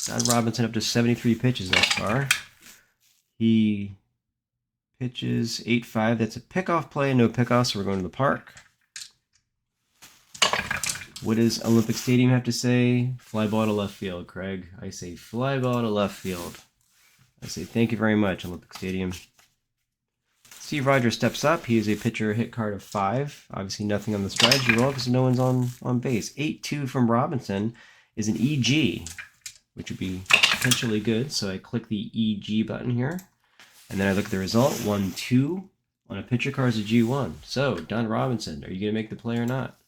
Don Robinson up to 73 pitches thus far. He pitches 8-5. That's a pickoff play, no pickoff, so we're going to the park. What does Olympic Stadium have to say? Fly ball to left field, Craig. I say fly ball to left field. I say thank you very much, Olympic Stadium. Steve Rogers steps up. He is a pitcher hit card of 5. Obviously nothing on the strategy roll because no one's on base. 8-2 from Robinson is an EG, which would be potentially good. So I click the EG button here. And then I look at the result. 1-2 on a pitcher card is a G1. So, Don Robinson, are you going to make the play or not?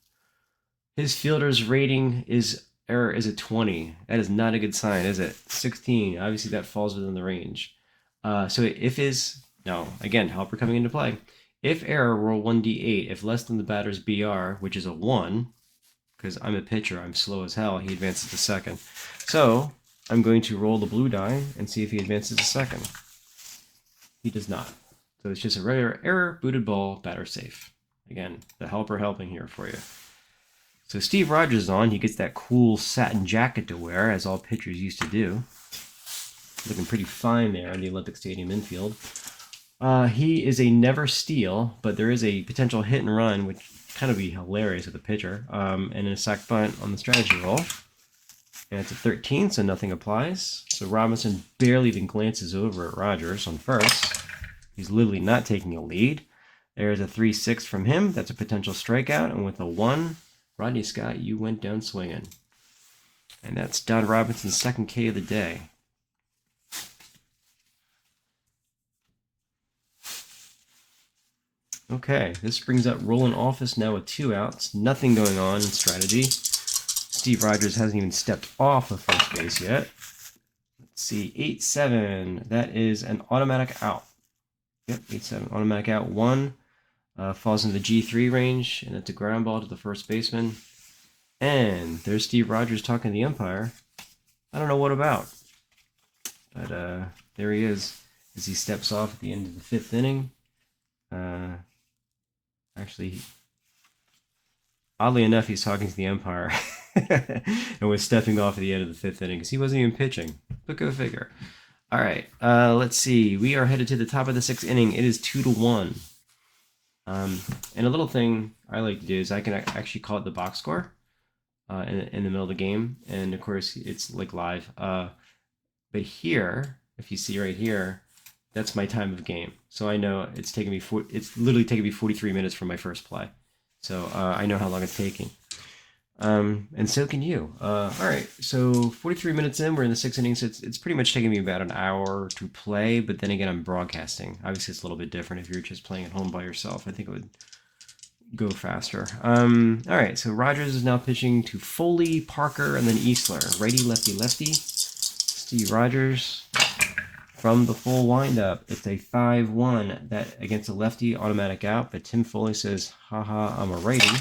His fielder's rating is error is a 20. That is not a good sign, is it? 16. Obviously, that falls within the range. So if his... No, again, helper coming into play. If error, roll 1d8. If less than the batter's BR, which is a 1, because I'm a pitcher, I'm slow as hell, he advances to second. So, I'm going to roll the blue die and see if he advances to second. He does not. So it's just a regular error, booted ball, batter safe. Again, the helper helping here for you. So Steve Rogers is on. He gets that cool satin jacket to wear, as all pitchers used to do. Looking pretty fine there in the Olympic Stadium infield. He is a never steal, but there is a potential hit and run, which kind of be hilarious with the pitcher, and a sac bunt on the strategy roll. And it's a 13, so nothing applies. So Robinson barely even glances over at Rogers on first. He's literally not taking a lead. There's a 3-6 from him. That's a potential strikeout. And with a 1, Rodney Scott, you went down swinging. And that's Don Robinson's second K of the day. Okay, this brings up Roland Office now with 2 outs. Nothing going on in strategy. Steve Rogers hasn't even stepped off of first base yet. Let's see, 8-7. That is an automatic out. Yep, 8-7, automatic out. 1 falls into the G3 range, and it's a ground ball to the first baseman. And there's Steve Rogers talking to the umpire. I don't know what about. But there he is as he steps off at the end of the 5th inning. Actually, oddly enough, he's talking to the umpire and was stepping off at the end of the 5th inning because he wasn't even pitching. But go figure. All right, let's see. We are headed to the top of the 6th inning. It is 2-1. And a little thing I like to do is I can actually call it the box score in the middle of the game. And, of course, it's like live. But here, if you see right here, that's my time of game. So I know it's taking me it's literally taking me 43 minutes from my first play. So I know how long it's taking. And so can you. All right, so 43 minutes in, we're in the 6th inning, so it's pretty much taking me about an hour to play, but then again, I'm broadcasting. Obviously, it's a little bit different if you're just playing at home by yourself. I think it would go faster. All right, so Rogers is now pitching to Foley, Parker, and then Easler. Righty, lefty, lefty. Steve Rogers from the full windup. It's a 5-1 that against a lefty, automatic out, but Tim Foley says, haha, I'm a righty.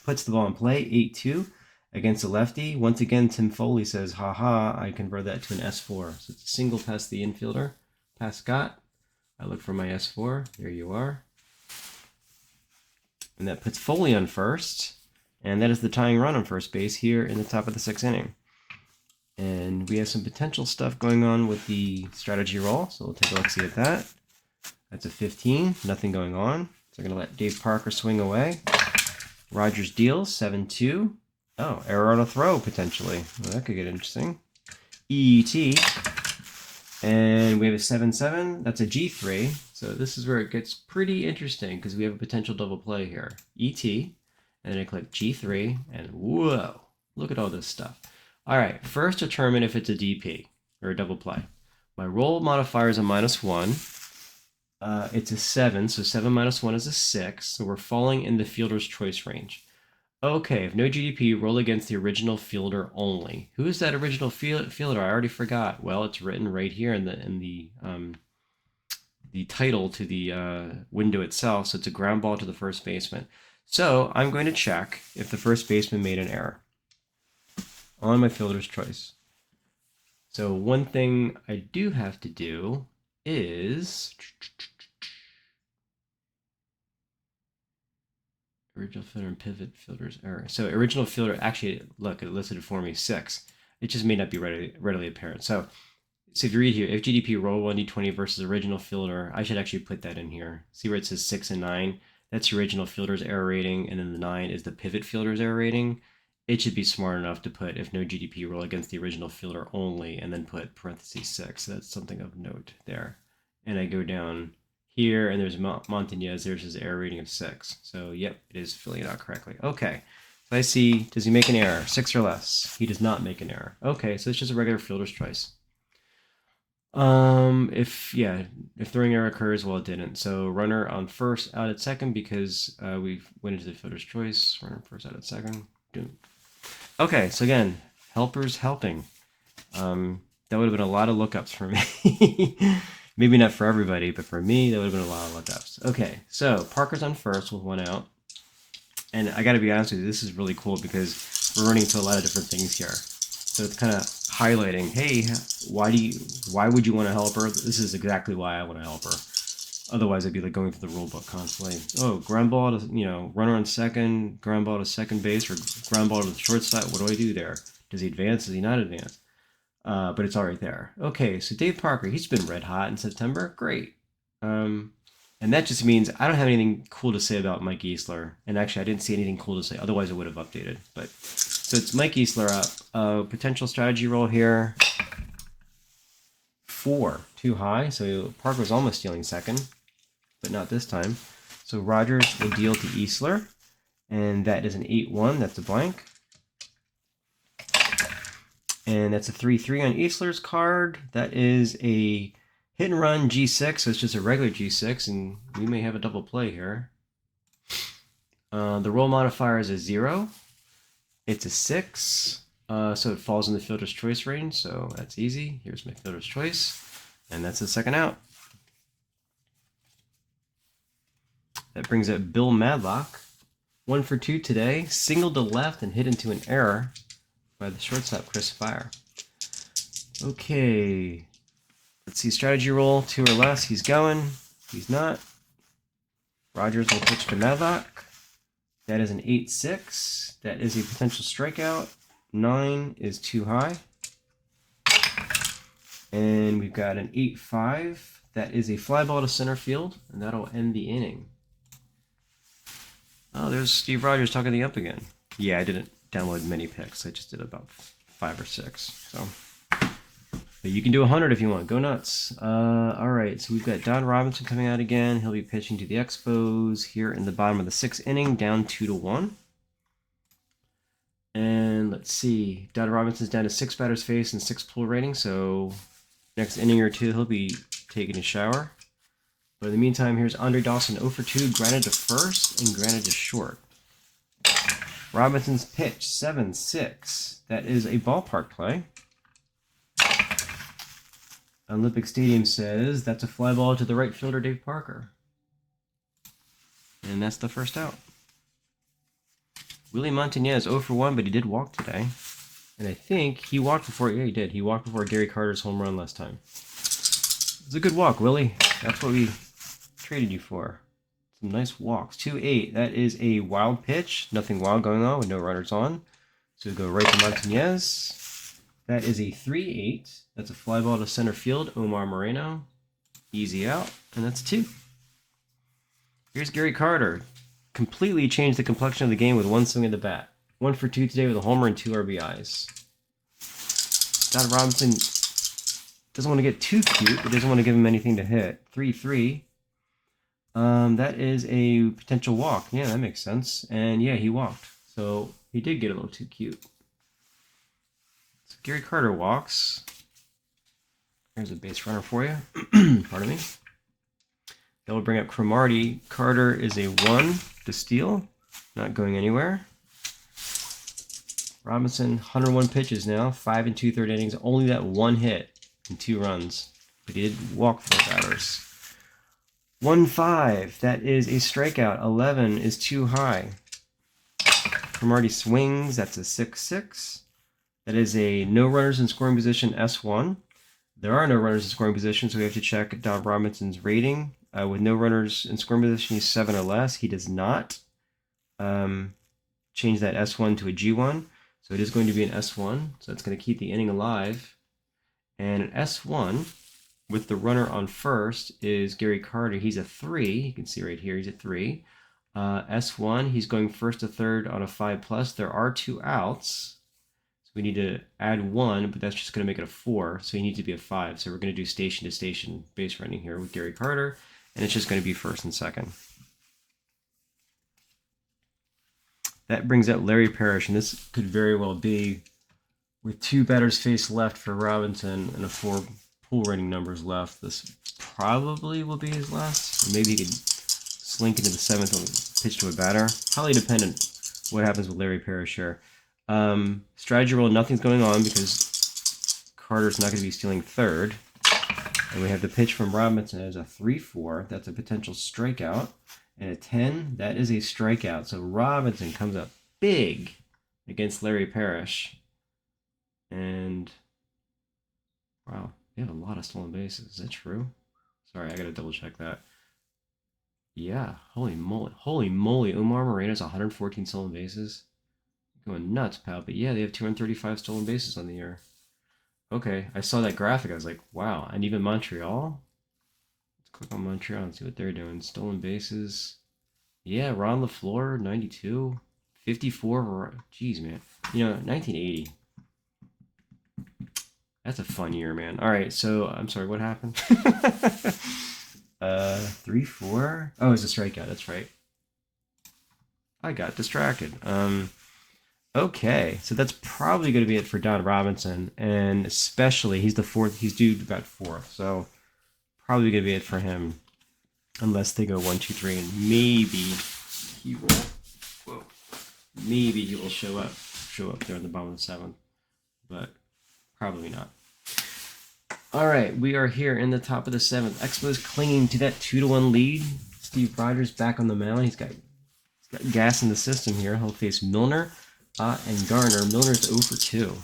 Puts the ball in play, 8-2 against a lefty. Once again, Tim Foley says, haha, I convert that to an S4. So it's a single past the infielder, past Scott. I look for my S4. There you are. And that puts Foley on first. And that is the tying run on first base here in the top of the 6th inning. And we have some potential stuff going on with the strategy roll. So we'll take a look-see at that. That's a 15, nothing going on. So we're going to let Dave Parker swing away. Rogers deals, 7-2. Oh, error on a throw, potentially. Well, that could get interesting. ET. And we have a 7-7. That's a G3. So this is where it gets pretty interesting because we have a potential double play here. ET. And then I click G3. And whoa, look at all this stuff. All right, first determine if it's a DP or a double play. My roll modifier is a -1. It's a 7, so 7 minus 1 is a 6. So we're falling in the fielder's choice range. Okay, if no GDP, roll against the original fielder only. Who is that original fielder? I already forgot. Well, it's written right here in the title to the window itself. So it's a ground ball to the first baseman. So I'm going to check if the first baseman made an error on my fielder's choice. So one thing I do have to do is original fielder and pivot fielder's error. So original fielder, actually, look, it listed it for me, 6. It just may not be readily apparent. So if you read here, if GDP roll 1d20 versus original fielder, I should actually put that in here. See where it says 6 and 9? That's the original fielder's error rating, and then the 9 is the pivot fielder's error rating. It should be smart enough to put if no GDP roll against the original fielder only, and then put parentheses 6. So that's something of note there. And I go down here, and there's Montañez. There's his error rating of 6. So yep, it is filling it out correctly. Okay. So I see, does he make an error? 6 or less. He does not make an error. Okay, so it's just a regular fielder's choice. If throwing error occurs, well, it didn't. So runner on first, out at second, because we went into the fielder's choice. Runner first, out at second. Doom. Okay, so again, helpers helping. That would have been a lot of lookups for me. Maybe not for everybody, but for me, that would have been a lot of lookups. Okay, so Parker's on first with 1 out. And I got to be honest with you, this is really cool because we're running into a lot of different things here. So it's kind of highlighting, hey, why would you want a helper? This is exactly why I want a helper. Otherwise, I'd be like going through the rule book constantly. Oh, ground ball to, runner on second, ground ball to second base, or ground ball to the shortstop. What do I do there? Does he advance? Does he not advance? But it's all right there. Okay, so Dave Parker, he's been red hot in September. Great. And that just means I don't have anything cool to say about Mike Easler. And actually, I didn't see anything cool to say. Otherwise, I would have updated. But so it's Mike Easler up. Potential strategy roll here. 4, too high. So Parker's almost stealing second, but not this time. So Rogers will deal to Easler. And that is an 8-1. That's a blank. And that's a 3-3 on Easler's card. That is a hit and run G6, so it's just a regular G6, and we may have a double play here. The roll modifier is a 0. It's a 6, so it falls in the fielder's choice range, so that's easy. Here's my fielder's choice, and that's the second out. That brings up Bill Madlock. 1 for 2 today, singled to left and hit into an error by the shortstop, Chris Fire. Okay. Let's see, strategy roll, 2 or less. He's going. He's not. Rogers will pitch to Madlock. That is an 8-6. That is a potential strikeout. 9 is too high. And we've got an 8-5. That is a fly ball to center field, and that'll end the inning. Oh, there's Steve Rogers talking the up again. Yeah, I didn't download many picks. I just did about 5 or 6. So, but you can do 100 if you want. Go nuts. All right, so we've got Don Robinson coming out again. He'll be pitching to the Expos here in the bottom of the 6th inning, down 2-1. And let's see, Don Robinson's down to 6 batters faced and 6 pull rating. So next inning or two, he'll be taking a shower. But in the meantime, here's Andre Dawson, 0 for 2, grounded to first and grounded to short. Robinson's pitch, 7-6. That is a ballpark play. Olympic Stadium says that's a fly ball to the right fielder, Dave Parker. And that's the first out. Willie Montañez, 0 for 1, but he did walk today. And I think he walked before, yeah, he did. He walked before Gary Carter's home run last time. It's a good walk, Willie. That's what we traded you for. Some nice walks. 2-8. That is a wild pitch. Nothing wild going on with no runners on. So we go right to Montañez. That is a 3-8. That's a fly ball to center field. Omar Moreno. Easy out. And that's 2. Here's Gary Carter. Completely changed the complexion of the game with one swing of the bat. 1 for 2 today with a homer and 2 RBIs. Don Robinson doesn't want to get too cute, but doesn't want to give him anything to hit. 3-3. That is a potential walk. Yeah, that makes sense. And yeah, he walked. So he did get a little too cute. So Gary Carter walks. Here's a base runner for you. Pardon me. That will bring up Cromartie. Carter is a 1 to steal. Not going anywhere. Robinson, 101 pitches now. 5 2/3 innings. Only that 1 hit and 2 runs. But he did walk 4 batters. 1-5. That is a strikeout. 11 is too high. Cromartie swings. That's a 6-6. That is a no runners in scoring position S1. There are no runners in scoring position, so we have to check Don Robinson's rating. With no runners in scoring position, he's 7 or less. He does not change that S1 to a G1. So it is going to be an S1. So it's going to keep the inning alive. And an S1 with the runner on first is Gary Carter. He's a 3. You can see right here he's a 3. S1, he's going first to third on a 5+. There are 2 outs. So we need to add 1, but that's just going to make it a 4. So he needs to be a 5. So we're going to do station to station base running here with Gary Carter. And it's just going to be first and second. That brings up Larry Parrish, and this could very well be with 2 batters faced left for Robinson and a 4 pull rating numbers left. This probably will be his last. Or maybe he could slink into the 7th and pitch to a batter. Highly dependent what happens with Larry Parrish here. Strategy roll, nothing's going on because Carter's not going to be stealing third. And we have the pitch from Robinson as a 3-4. That's a potential strikeout. And a 10, that is a strikeout. So Robinson comes up big against Larry Parrish. And wow, they have a lot of stolen bases. Is that true? Sorry, I gotta double check that. Yeah, holy moly. Omar Moreno's 114 stolen bases. Going nuts, pal. But yeah, they have 235 stolen bases on the year. Okay, I saw that graphic. I was like, wow. And even Montreal? Let's click on Montreal and see what they're doing. Stolen bases. Yeah, Ron LaFleur, 92. 54. Jeez, man. You know, 1980. That's a fun year, man. All right, so I'm sorry, what happened? 3-4. Oh, it's a strikeout. That's right. I got distracted. Okay, so that's probably going to be it for Don Robinson, and especially he's the 4th. He's due about 4th, so probably going to be it for him, unless they go 1, 2, 3, and maybe he will. Whoa, maybe he will show up there in the bottom of the 7th, but probably not. All right, we are here in the top of the 7th. Expos clinging to that 2-1 lead. Steve Rogers back on the mound. He's got gas in the system here. He'll face Milner and Garner. Milner's 0 for 2.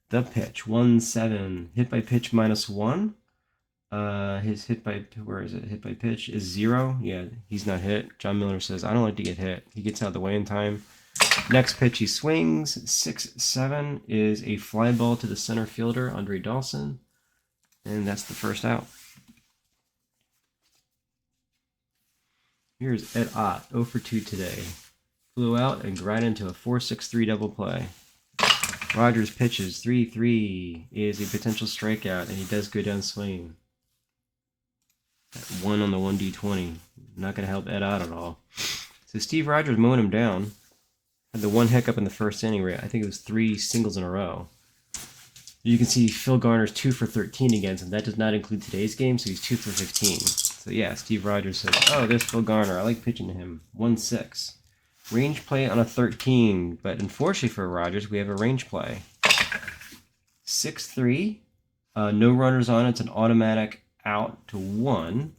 The pitch, 1-7. Hit by pitch -1. His hit by, where is it? Hit by pitch is 0. Yeah, he's not hit. John Milner says, I don't like to get hit. He gets out of the way in time. Next pitch he swings. 6-7 is a fly ball to the center fielder, Andre Dawson. And that's the first out. Here's Ed Ott, 0 for 2 today. Flew out and grind into a 4-6-3 double play. Rogers pitches 3-3 is a potential strikeout, and he does go down swinging. That 1 on the 1D20. Not going to help Ed Ott at all. So Steve Rogers mowing him down. Had the 1 hiccup in the first inning where I think it was 3 singles in a row. You can see Phil Garner's 2 for 13 against him. That does not include today's game, so he's 2 for 15. So yeah, Steve Rogers says, oh, there's Phil Garner. I like pitching to him. 1-6. Range play on a 13, but unfortunately for Rogers, we have a range play. 6-3. No runners on. It's an automatic out to 1.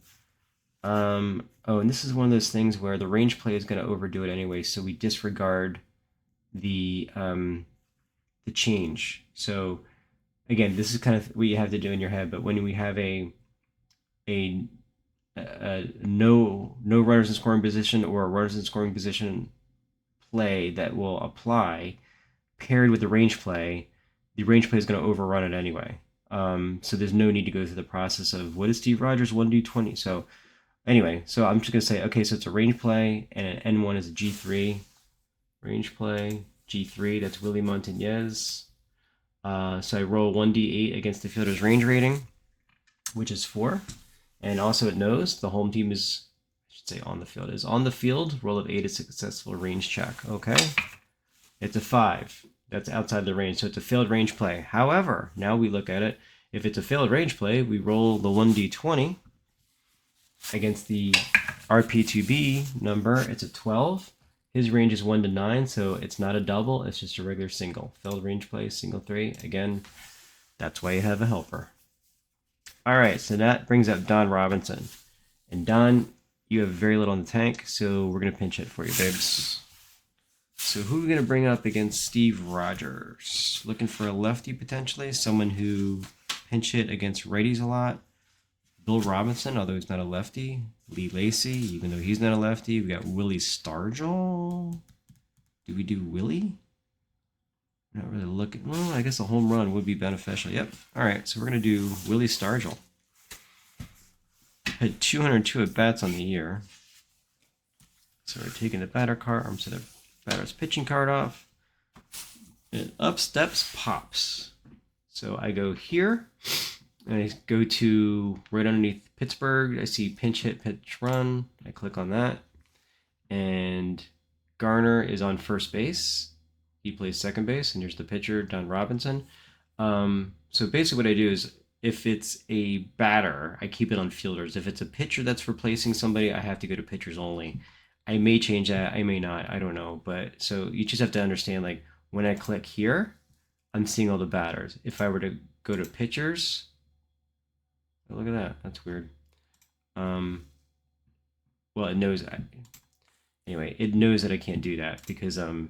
Oh, and this is one of those things where the range play is going to overdo it anyway, so we disregard the change. So again, this is kind of what you have to do in your head. But when we have a no runners in scoring position or a runners in scoring position play that will apply paired with the range play is going to overrun it anyway. So there's no need to go through the process of what is Steve Rogers 1-20. So anyway, so I'm just going to say, okay, so it's a range play and an N1 is a G3. Range play, G3, that's Willie Montañez. So I roll 1d8 against the fielder's range rating, which is 4. And also it knows the home team is, I should say on the field, is on the field. Roll of 8 is successful range check. Okay. It's a 5. That's outside the range. So it's a failed range play. However, now we look at it. If it's a failed range play, we roll the 1d20 against the RP2B number. It's a 12. His range is 1 to 9, so it's not a double. It's just a regular single. Failed range play, single 3. Again, that's why you have a helper. All right, so that brings up Don Robinson. And Don, you have very little in the tank, so we're going to pinch hit for you, babes. So who are we going to bring up against Steve Rogers? Looking for a lefty, potentially. Someone who pinch hit against righties a lot. Bill Robinson, although he's not a lefty. Lee Lacy, even though he's not a lefty. We got Willie Stargell. Do we do Willie? Not really looking. Well, I guess a home run would be beneficial. Yep. All right, so we're going to do Willie Stargell. Had 202 at-bats on the year. So we're taking the batter card, so the batter's pitching card off. And up steps Pops. So I go here, and I go to right underneath Pittsburgh. I see pinch hit, pitch run. I click on that. And Garner is on first base. He plays second base, and here's the pitcher, Don Robinson. So basically what I do is, if it's a batter, I keep it on fielders. If it's a pitcher that's replacing somebody, I have to go to pitchers only. I may change that, I may not, I don't know. But so you just have to understand, like, when I click here, I'm seeing all the batters. If I were to go to pitchers, oh, look at that, that's weird. Well, it knows, anyway, it knows that I can't do that because I'm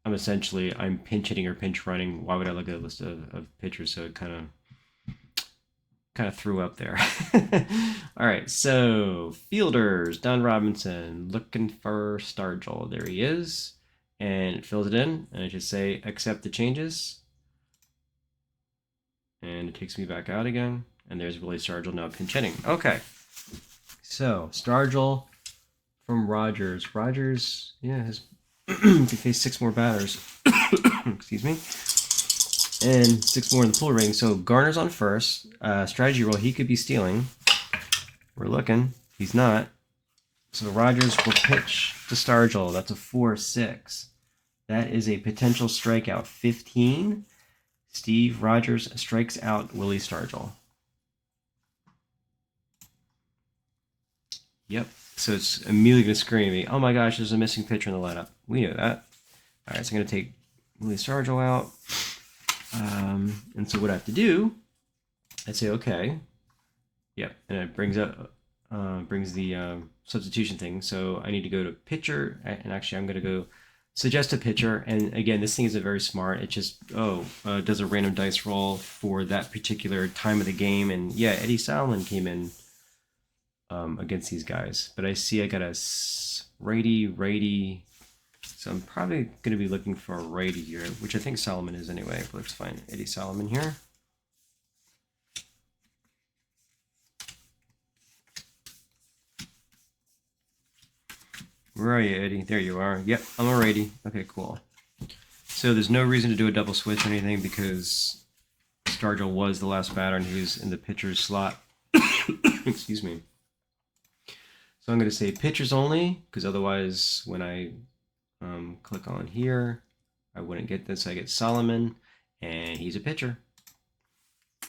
pinch hitting or pinch running. Why would I look at a list of pitchers? So it kind of threw up there. All right, so fielders, Don Robinson, looking for Stargell. There he is, and it fills it in, and I just say accept the changes, and it takes me back out again, and there's Willie Stargell now pinch hitting. Okay, so Stargell from Rogers. Rogers, yeah, has he faced 6 more batters. Excuse me. And 6 more in the pool rating. So Garner's on first. Strategy roll, he could be stealing. We're looking. He's not. So Rogers will pitch to Stargell. That's a 4-6. That is a potential strikeout. 15. Steve Rogers strikes out Willie Stargell. Yep. So it's immediately going to scream at me, oh my gosh, there's a missing pitcher in the lineup. We know that. All right, so I'm going to take Willie Stargell out. And so what I have to do, I say, okay. Yep, and it brings the substitution thing. So I need to go to pitcher, and actually I'm going to go suggest a pitcher. And again, this thing isn't very smart. It just, does a random dice roll for that particular time of the game. And yeah, Eddie Salmon came in against these guys. But I see I got a righty. So I'm probably going to be looking for a righty here, which I think Solomon is anyway. But let's find Eddie Solomon here. Where are you, Eddie? There you are. Yep, I'm a righty. Okay, cool. So there's no reason to do a double switch or anything because Stargell was the last batter and he was in the pitcher's slot. Excuse me. So I'm going to say pitchers only because otherwise when I click on here, I wouldn't get this. I get Solomon, and he's a pitcher.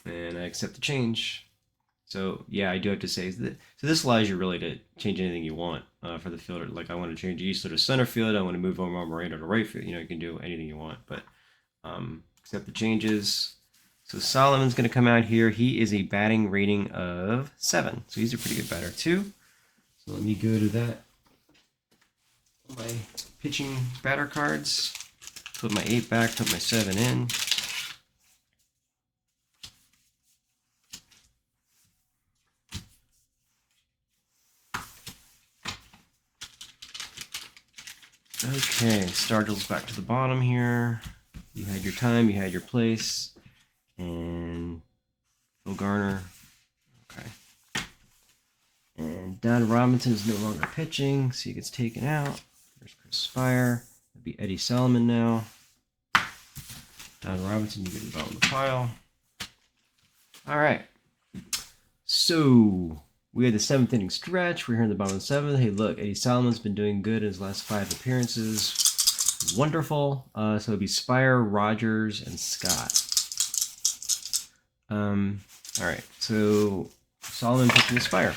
And I accept the change. So yeah, I do have to say that. So this allows you really to change anything you want for the fielder. Like I want to change Eastler to center field. I want to move Moreno to right field. You know, you can do anything you want. But accept the changes. So Solomon's going to come out here. He is a batting rating of 7. So he's a pretty good batter too. So let me go to that. My pitching batter cards. Put my 8 back, put my 7 in. Okay, Stargell's back to the bottom here. You had your time, you had your place. And Phil Garner. Okay. And Don Robinson is no longer pitching, so he gets taken out. There's Chris Spire. That'd be Eddie Solomon now. Don Robinson, you get the bottom of the pile. All right. So we had the 7th inning stretch. We're here in the bottom of the 7th. Hey, look, Eddie Solomon's been doing good in his last 5 appearances. Wonderful. So it'd be Spire, Rogers, and Scott. All right. So Solomon pitching to Spire.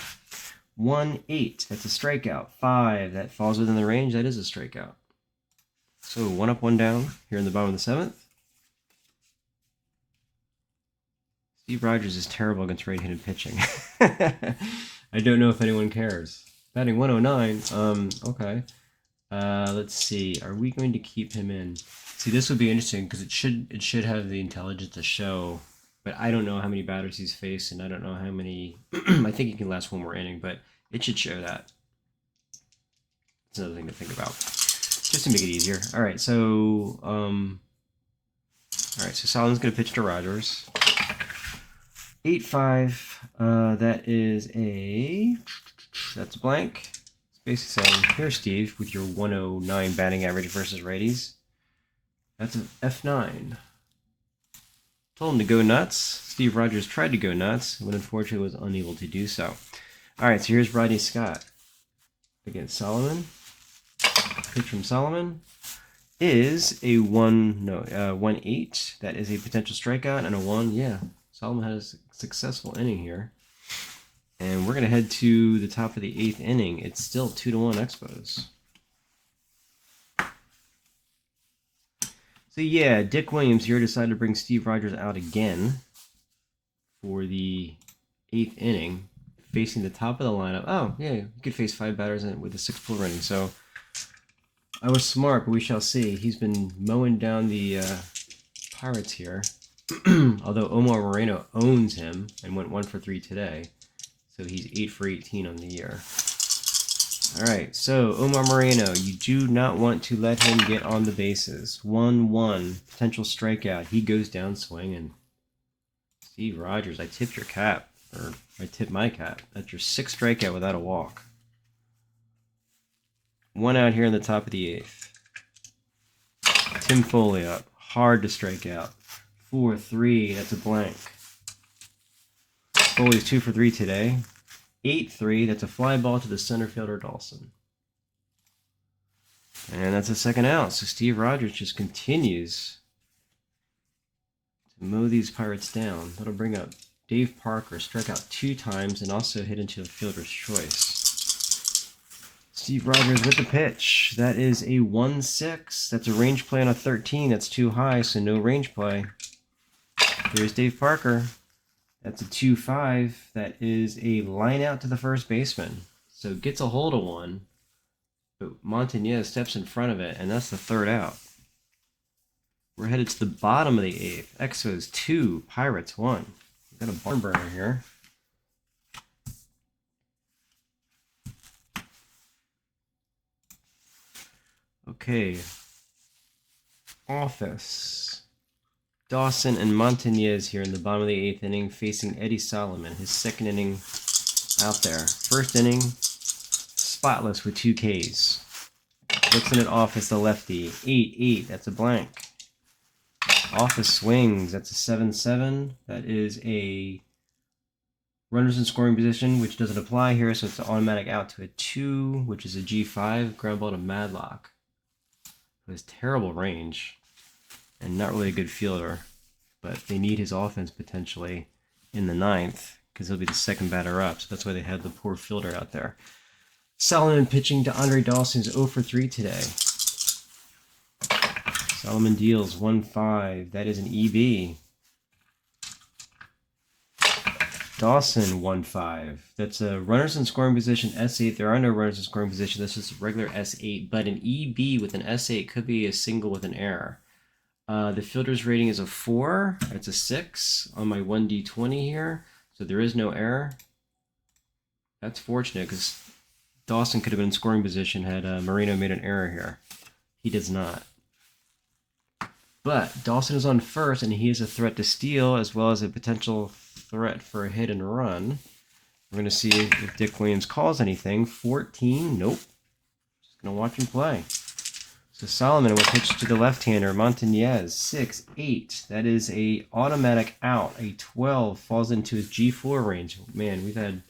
1-8. That's a strikeout. 5. That falls within the range. That is a strikeout. So 1 up, 1 down here in the bottom of the 7th. Steve Rogers is terrible against right-handed pitching. I don't know if anyone cares. Batting 109. Okay. Let's see. Are we going to keep him in? See, this would be interesting because it should have the intelligence to show, but I don't know how many batters he's faced, and I don't know how many. I think he can last 1 more inning, but it should show that. It's another thing to think about. just to make it easier. All right, so Solomon's gonna pitch to Rogers. 8-5. That's a blank. It's basically saying, here, Steve, with your 109 batting average versus righties. That's an F9. Told him to go nuts. Steve Rogers tried to go nuts, but unfortunately was unable to do so. All right, so here's Rodney Scott against Solomon. Pitch from Solomon is a 1-8. That is a potential strikeout, and a 1. Yeah, Solomon has a successful inning here. And we're going to head to the top of the 8th inning. It's still 2-1 Expos. So yeah, Dick Williams here decided to bring Steve Rogers out again for the 8th inning, facing the top of the lineup. Oh, yeah, you could face 5 batters with a 6 pull rating. So I was smart, but we shall see. He's been mowing down the Pirates here, although Omar Moreno owns him and went 1 for 3 today. So he's 8 for 18 on the year. All right, so Omar Moreno, you do not want to let him get on the bases. 1-1, potential strikeout. He goes down swinging. Steve Rogers, I tipped your cap, or I tipped my cap. That's your 6th strikeout without a walk. 1 out here in the top of the 8th. Tim Foley up, hard to strike out. 4-3, that's a blank. Foley's 2 for 3 today. 8-3, that's a fly ball to the center fielder Dawson. And that's a 2nd out, so Steve Rogers just continues to mow these Pirates down. That'll bring up Dave Parker, struck out 2 times and also hit into a fielder's choice. Steve Rogers with the pitch. That is a 1-6. That's a range play on a 13. That's too high, so no range play. Here's Dave Parker. That's a 2-5. That is a line out to the first baseman. So gets a hold of one, but Montañez steps in front of it, and that's the 3rd out. We're headed to the bottom of the 8th. Expos 2, Pirates 1. We've got a barn burner here. Okay. Office. Dawson and Montañez here in the bottom of the 8th inning facing Eddie Solomon, his 2nd inning out there. 1st inning, spotless with 2 Ks. Looks in at Office, the lefty. 8-8, that's a blank. Office swings, that's a 7-7. That is a runners in scoring position, which doesn't apply here, so it's an automatic out to a 2, which is a G5. Ground ball to Madlock. It was terrible range. And not really a good fielder, but they need his offense potentially in the 9th because he'll be the 2nd batter up, so that's why they have the poor fielder out there. Solomon pitching to Andre Dawson is 0 for 3 today. Solomon deals 1-5. That is an EB. Dawson 1-5. That's a runners in scoring position S8. There are no runners in scoring position. This is a regular S8, but an EB with an S8 could be a single with an error. The fielder's rating is a 4. It's a 6 on my 1D20 here, so there is no error. That's fortunate because Dawson could have been in scoring position had Moreno made an error here. He does not. But Dawson is on first, and he is a threat to steal as well as a potential threat for a hit and run. We're going to see if Dick Williams calls anything. 14, nope. Just going to watch him play. So Solomon will pitch to the left-hander, Montañez, 6-8. That is a automatic out. A 12 falls into his G4 range. Man, we've had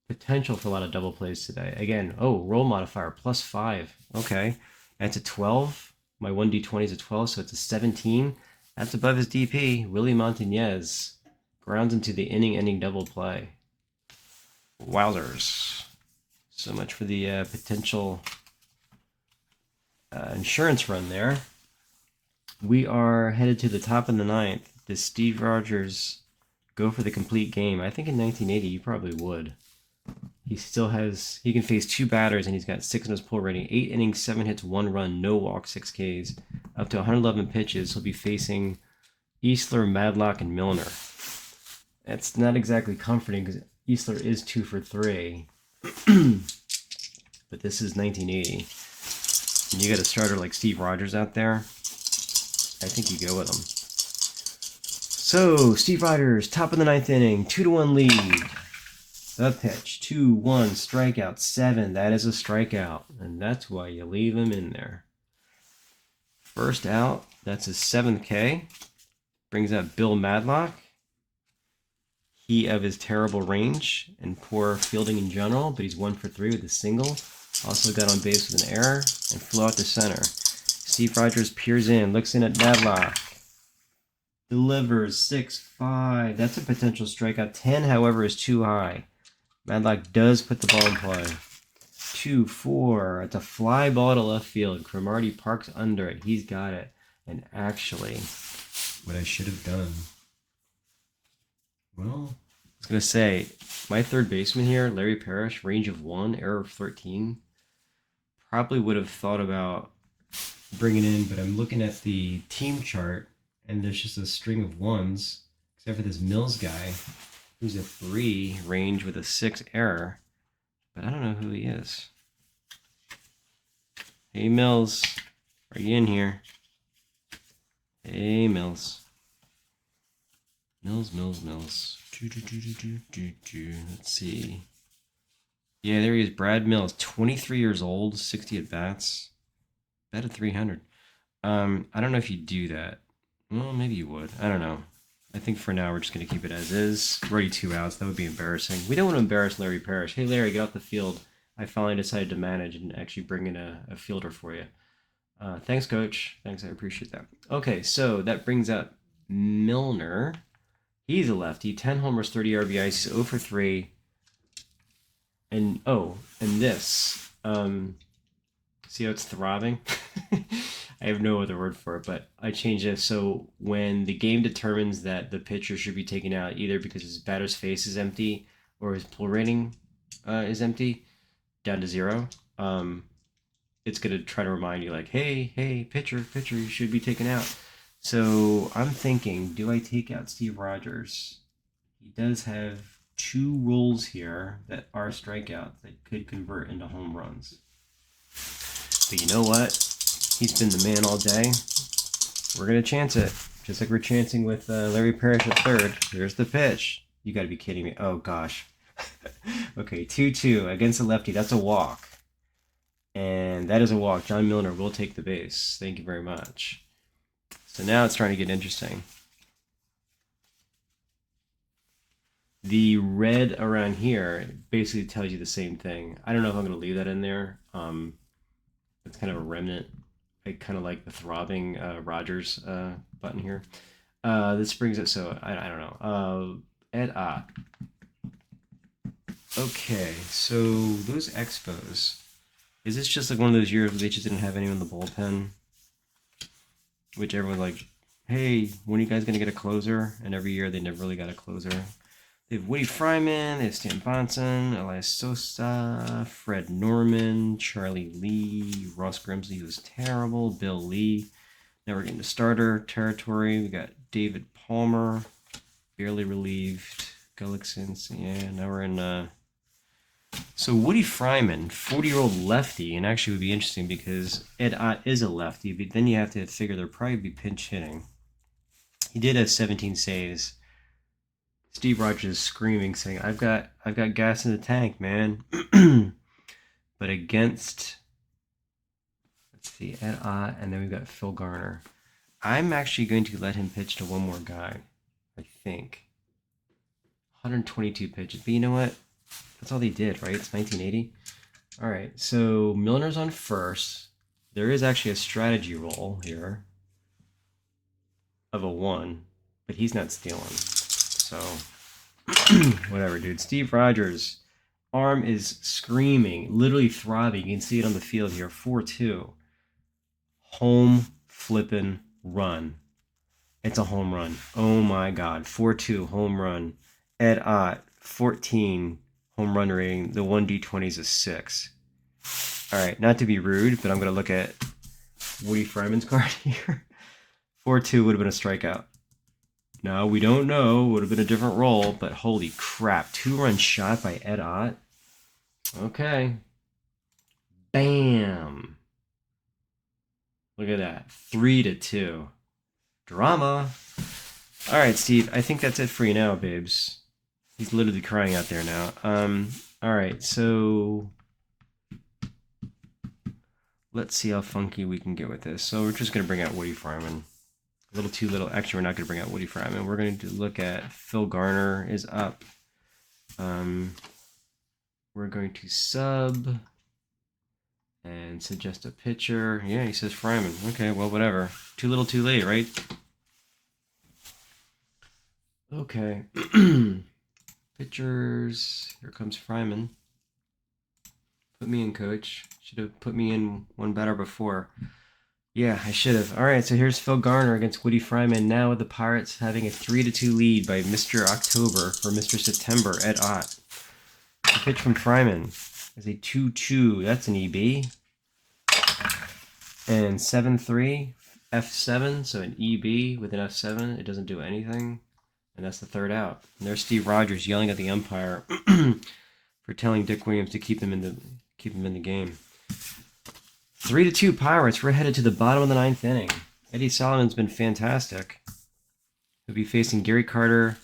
potential for a lot of double plays today. Again, roll modifier, +5. Okay, that's a 12. My 1D20 is a 12, so it's a 17. That's above his DP. Willie Montañez grounds into the inning-ending double play. Wowzers. So much for the potential insurance run there. We are headed to the top of the 9th. Does Steve Rogers go for the complete game? I think in 1980 you probably would. He can face 2 batters and he's got 6 in his pull rating. 8 innings, 7 hits, 1 run, no walk, 6 Ks. Up to 111 pitches. He'll be facing Easler, Madlock, and Milner. That's not exactly comforting because Easler is 2 for 3. But this is 1980. and you got a starter like Steve Rogers out there, I think you go with him. So, Steve Rogers, top of the ninth inning, 2-1 lead. The pitch, 2-1, strikeout, 7. That is a strikeout, and that's why you leave him in there. First out, that's his 7th K. Brings up Bill Madlock. He of his terrible range and poor fielding in general, but he's 1 for 3 with a single. Also got on base with an error and flew out to center. Steve Rogers peers in, looks in at Madlock. Delivers 6-5. That's a potential strikeout. 10, however, is too high. Madlock does put the ball in play. 2-4. It's a fly ball to left field. Cromartie parks under it. He's got it. And actually, what I should have done. Well, I was going to say, my third baseman here, Larry Parrish, range of 1, error of 13. Probably would have thought about bringing in, but I'm looking at the team chart, and there's just a string of 1s, except for this Mills guy, who's a 3 range with a 6 error. But I don't know who he is. Hey, Mills. Are you in here? Hey, Mills. Mills. Let's see. Yeah, there he is. Brad Mills, 23 years old, 60 at bats. Bet at 300. I don't know if you do that. Well, maybe you would. I don't know. I think for now we're just going to keep it as is. We're already 2 outs. That would be embarrassing. We don't want to embarrass Larry Parrish. Hey, Larry, get off the field. I finally decided to manage and actually bring in a fielder for you. Thanks, Coach. Thanks, I appreciate that. Okay, so that brings up Milner. He's a lefty. 10 homers, 30 RBIs. He's 0 for 3. And, and this. See how it's throbbing? I have no other word for it, but I changed it so when the game determines that the pitcher should be taken out either because his batter's face is empty or his pull rating is empty, down to 0, it's going to try to remind you like, hey, pitcher, you should be taken out. So I'm thinking, do I take out Steve Rogers? He does have 2 rolls here that are strikeouts that could convert into home runs. But you know what? He's been the man all day. We're going to chance it. Just like we're chancing with Larry Parrish at third. Here's the pitch. You got to be kidding me. Oh, gosh. Okay, 2-2 against the lefty. That's a walk. And that is a walk. John Milner will take the base. Thank you very much. So now it's starting to get interesting. The red around here basically tells you the same thing. I don't know if I'm going to leave that in there. It's kind of a remnant. I kind of like the throbbing Rogers button here. This brings it, so I don't know. Ed Ott. Okay, so those Expos. Is this just like one of those years where they just didn't have anyone in the bullpen? Which everyone's like, hey, when are you guys going to get a closer? And every year they never really got a closer. They have Woody Fryman, they have Stan Bonson, Elias Sosa, Fred Norman, Charlie Lee, Ross Grimsley, who was terrible, Bill Lee. Now we're getting to starter territory. We got David Palmer, barely relieved, Gullickson. Yeah, now we're in... So Woody Fryman, 40-year-old lefty, and actually would be interesting because Ed Ott is a lefty, but then you have to figure there'll probably be pinch hitting. He did have 17 saves. Steve Rogers is screaming, saying, I've got gas in the tank, man. But against, let's see, Ed Ott, and then we've got Phil Garner. I'm actually going to let him pitch to one more guy, I think. 122 pitches. But you know what? That's all they did, right? It's 1980. All right, so Milner's on first. There is actually a strategy roll here of a 1, but he's not stealing. So, whatever, dude. Steve Rogers, arm is screaming, literally throbbing. You can see it on the field here. 4-2. Home flippin' run. It's a home run. Oh my God. 4-2 home run. Ed Ott, 14 home run rating. The 1D20 is a 6. All right, not to be rude, but I'm going to look at Woody Fryman's card here. 4-2 would have been a strikeout. No, we don't know. Would have been a different roll, but holy crap. 2-run shot by Ed Ott. Okay. Bam. Look at that. 3-2. Drama. All right, Steve. I think that's it for you now, babes. He's literally crying out there now. All right, so let's see how funky we can get with this. So we're just gonna bring out Woody Fryman. A little too little. Actually, we're not gonna bring out Woody Fryman. We're going to look at Phil Garner is up. We're going to sub and suggest a pitcher. Yeah, he says Fryman. Okay, well, whatever. Too little, too late, right? Okay. Pitchers. Here comes Fryman. Put me in, coach. Should have put me in one batter before. Yeah, I should have. All right, so here's Phil Garner against Woody Fryman. Now with the Pirates having a 3-2 lead by Mr. October for Mr. September, Ed Ott. The pitch from Fryman is a 2-2. That's an EB. And 7-3, F7, so an EB with an F7. It doesn't do anything. And that's the third out. And there's Steve Rogers yelling at the umpire for telling Dick Williams to keep him in the game. 3-2 Pirates. We're headed to the bottom of the ninth inning. Eddie Solomon's been fantastic. He'll be facing Gary Carter,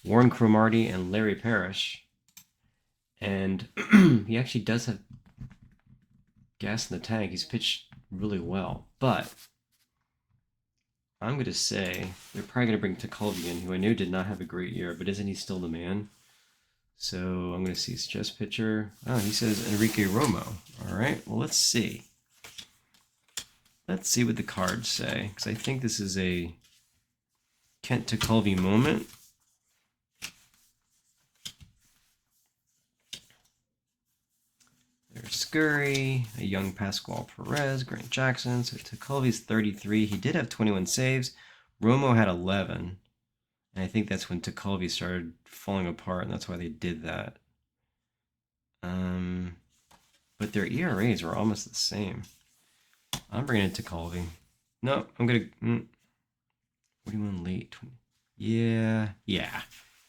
Warren Cromartie, and Larry Parrish. And he actually does have gas in the tank. He's pitched really well. But I'm going to say they're probably going to bring Tekulve in, who I knew did not have a great year, but isn't he still the man? So I'm going to see suggest pitcher. Oh, he says Enrique Romo. All right, well, let's see. Let's see what the cards say, because I think this is a Kent Tekulve moment. There's Scurry, a young Pascual Perez, Grant Jackson. So Tekulve's 33. He did have 21 saves. Romo had 11. And I think that's when Tekulve started falling apart, and that's why they did that. But their ERAs were almost the same. I'm bringing in Tekulve. No, I'm going to... 41 late. 20. Yeah.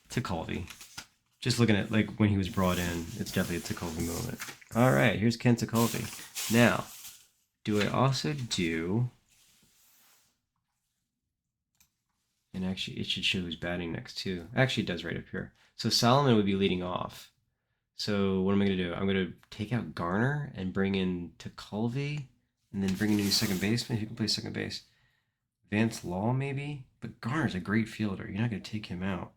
Tekulve. Just looking at like when he was brought in, it's definitely a Tekulve moment. All right, here's Ken Tekulve. Now, do I also do... And actually, it should show who's batting next too. Actually, it does right up here. So Solomon would be leading off. So what am I going to do? I'm going to take out Garner and bring in Tekulve, and then bring in a new second baseman who can play second base. Vance Law, maybe? But Garner's a great fielder. You're not going to take him out.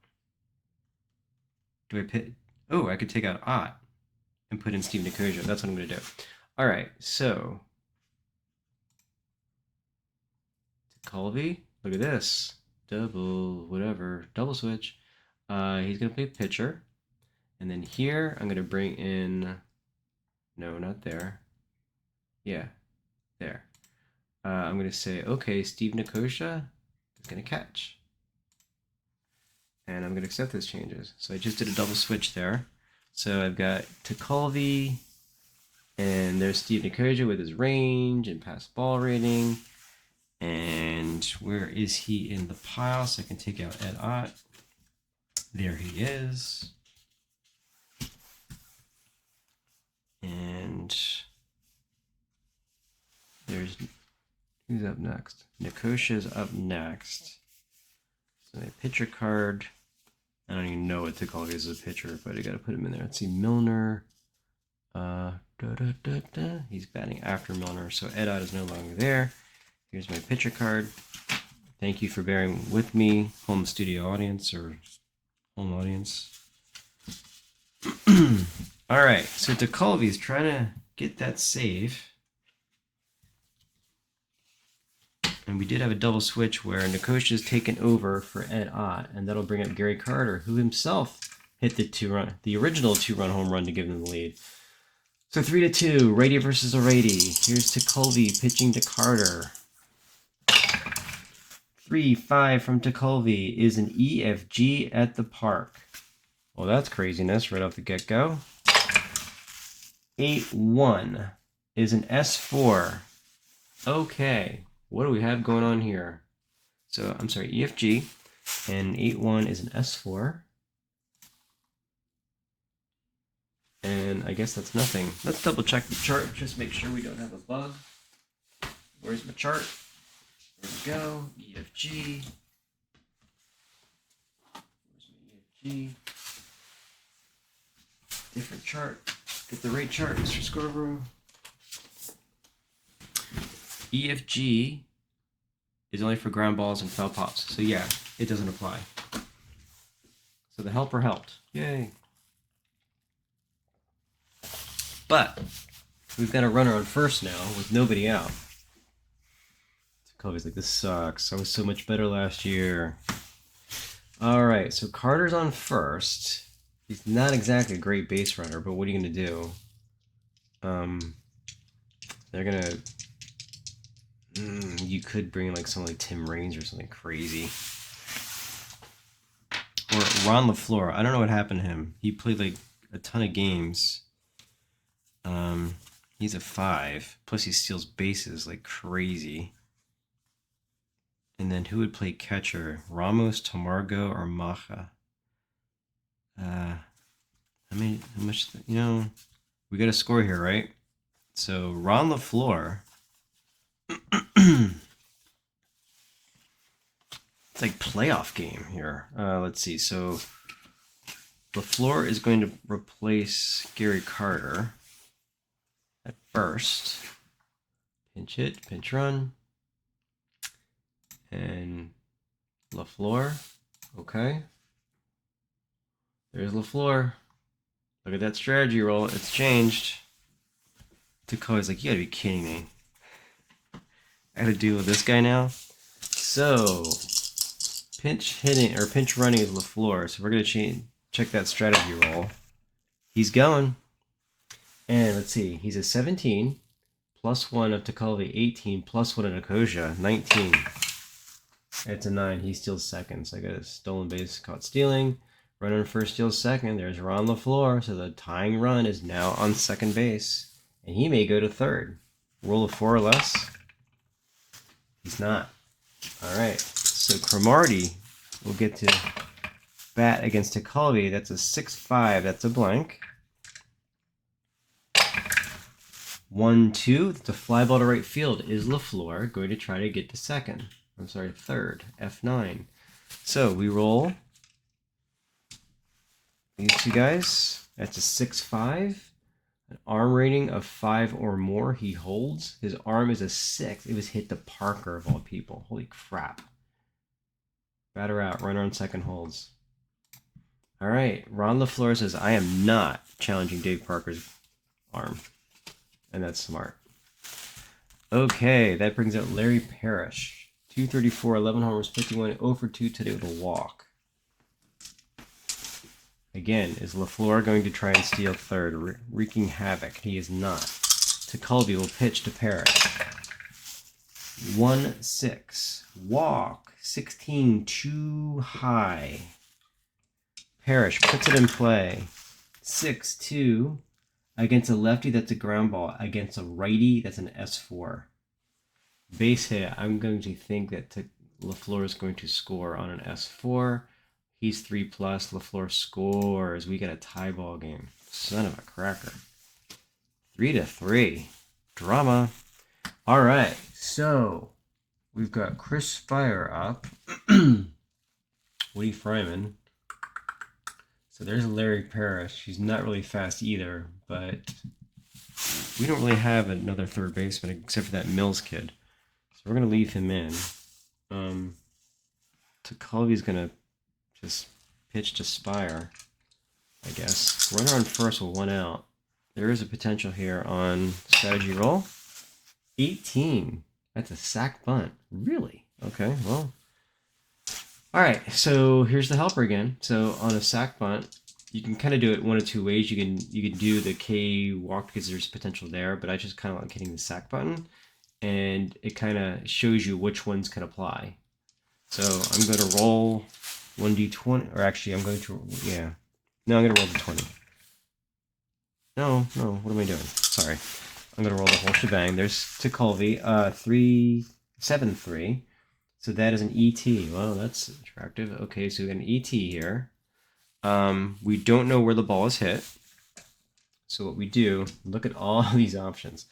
Do I pit? Oh, I could take out Ott and put in Steve Nicosia. That's what I'm going to do. All right, so Tekulve, look at this. Double switch. He's going to play pitcher. And then here, I'm going to bring in, no, not there. Yeah, there. I'm going to say, okay, Steve Nicosia is going to catch. And I'm going to accept those changes. So I just did a double switch there. So I've got Tekulve, and there's Steve Nicosia with his range and pass ball rating. And where is he in the pile? So I can take out Ed Ott. There he is. And there's, who's up next? Nicosia's up next. So my pitcher card, I don't even know what Tekulve is as a pitcher, but I got to put him in there. Let's see, Milner. He's batting after Milner, so Ed Ott is no longer there. Here's my pitcher card. Thank you for bearing with me, home studio audience or home audience. All right, so Tekulve's trying to get that save. And we did have a double switch where Nicosia's taken over for Ed Ott, and that'll bring up Gary Carter, who himself hit the original two-run home run to give them the lead. So 3-2, righty versus a righty. Here's Tekulve pitching to Carter. 3-5 from Tekulve is an EFG at the park. Well, that's craziness right off the get-go. 8-1 is an S4. Okay, what do we have going on here? So, I'm sorry, EFG, and 8-1 is an S4. And I guess that's nothing. Let's double check the chart, just make sure we don't have a bug. Where's my chart? There we go. EFG. Where's my EFG? Different chart. Get the right chart, Mr. Scarborough. EFG is only for ground balls and foul pops. So yeah, it doesn't apply. So the helper helped. Yay. But we've got a runner on first now with nobody out. Kobe's like, this sucks. I was so much better last year. All right, so Carter's on first. He's not exactly a great base runner, but what are you going to do? They're going to... you could bring like someone like Tim Raines or something crazy. Or Ron LaFleur. I don't know what happened to him. He played like a ton of games. He's a 5. Plus he steals bases like crazy. And then who would play catcher? Ramos, Tamargo, or Macha? How much, we got a score here, right? So Ron LaFleur. It's like playoff game here. Let's see. So LaFleur is going to replace Gary Carter at first. Pinch hit, pinch run. And LaFleur. Okay. There's LaFleur. Look at that strategy roll. It's changed. Takoi's like, you gotta be kidding me. I gotta deal with this guy now. So pinch hitting or pinch running is LaFleur. So we're gonna check that strategy roll. He's going. And let's see, he's a 17, +1 of Tekulve, 18, +1 of Nicosia, 19. It's a 9. He steals second. So I got a stolen base caught stealing. Runner on first steals second. There's Ron LaFleur. So the tying run is now on second base. And he may go to third. Roll of 4 or less. He's not. All right. So Cromartie will get to bat against Tekulve. That's a 6-5. That's a blank. 1-2. That's a fly ball to right field. Is LaFleur going to try to get to second? I'm sorry, third. F9. So we roll these two guys. That's a 6-5. An arm rating of 5 or more. He holds. His arm is a 6. It was hit to Parker of all people. Holy crap. Batter out. Runner on second holds. All right. Ron LaFleur says, I am not challenging Dave Parker's arm. And that's smart. Okay. That brings out Larry Parrish. 234, 11 homers, 51, 0 for 2 today with a walk. Again, is LaFleur going to try and steal third, wreaking havoc? He is not. Tekulve will pitch to Parrish. 1-6. Walk. 16, too high. Parrish puts it in play. 6-2. Against a lefty, that's a ground ball. Against a righty, that's an S4. Base hit, I'm going to think that LaFleur is going to score on an S4. He's 3+. LaFleur scores. We get a tie ball game. Son of a cracker. 3-3. Drama. All right. So we've got Chris Fire up. Woody Fryman. So there's Larry Parrish. He's not really fast either, but we don't really have another third baseman except for that Mills kid. We're going to leave him in. Tekulve's going to just pitch to Spire, I guess. Runner on first with 1 out. There is a potential here on strategy roll. 18. That's a sac bunt. Really? Okay, well. All right, so here's the helper again. So on a sac bunt, you can kind of do it one of two ways. You can do the K walk because there's potential there, but I just kind of like hitting the sac button. And it kind of shows you which ones can apply. So I'm going to roll 1d20, or actually I'm going to, no, I'm going to roll the 20. No, what am I doing? Sorry. I'm going to roll the whole shebang. There's Tekulve, 3-7-3. So that is an ET. Well, that's attractive. Okay, so we got an ET here. We don't know where the ball is hit. So what we do, look at all these options.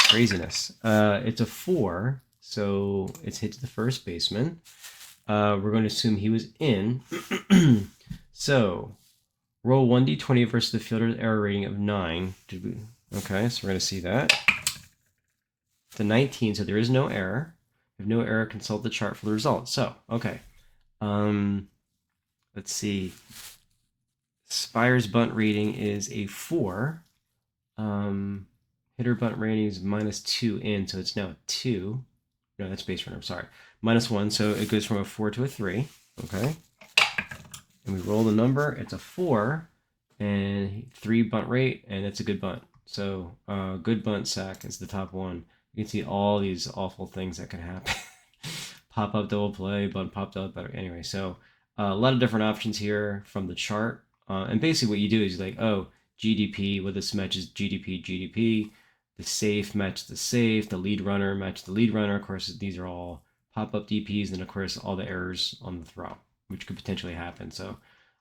Craziness. It's a 4, so it's hit to the first baseman. We're going to assume he was in. So, roll 1d20 versus the fielder's error rating of 9. Okay, so we're going to see that. It's a 19, so there is no error. If no error, consult the chart for the result. So, okay. Let's see. Spire's bunt rating is a 4. Hitter bunt rating is -2 in, so it's now a 2. No, that's base runner, I'm sorry. -1, so it goes from a 4 to a 3. Okay. And we roll the number. It's a 4 and 3 bunt rate, and it's a good bunt. So good bunt sack is the top one. You can see all these awful things that can happen. Pop up double play, bunt popped up better. Anyway, so a lot of different options here from the chart. And basically what you do is like, oh, GDP, well, this matches GDP, GDP. The safe match the safe. The lead runner match the lead runner. Of course, these are all pop-up DPs, and of course, all the errors on the throw, which could potentially happen. So,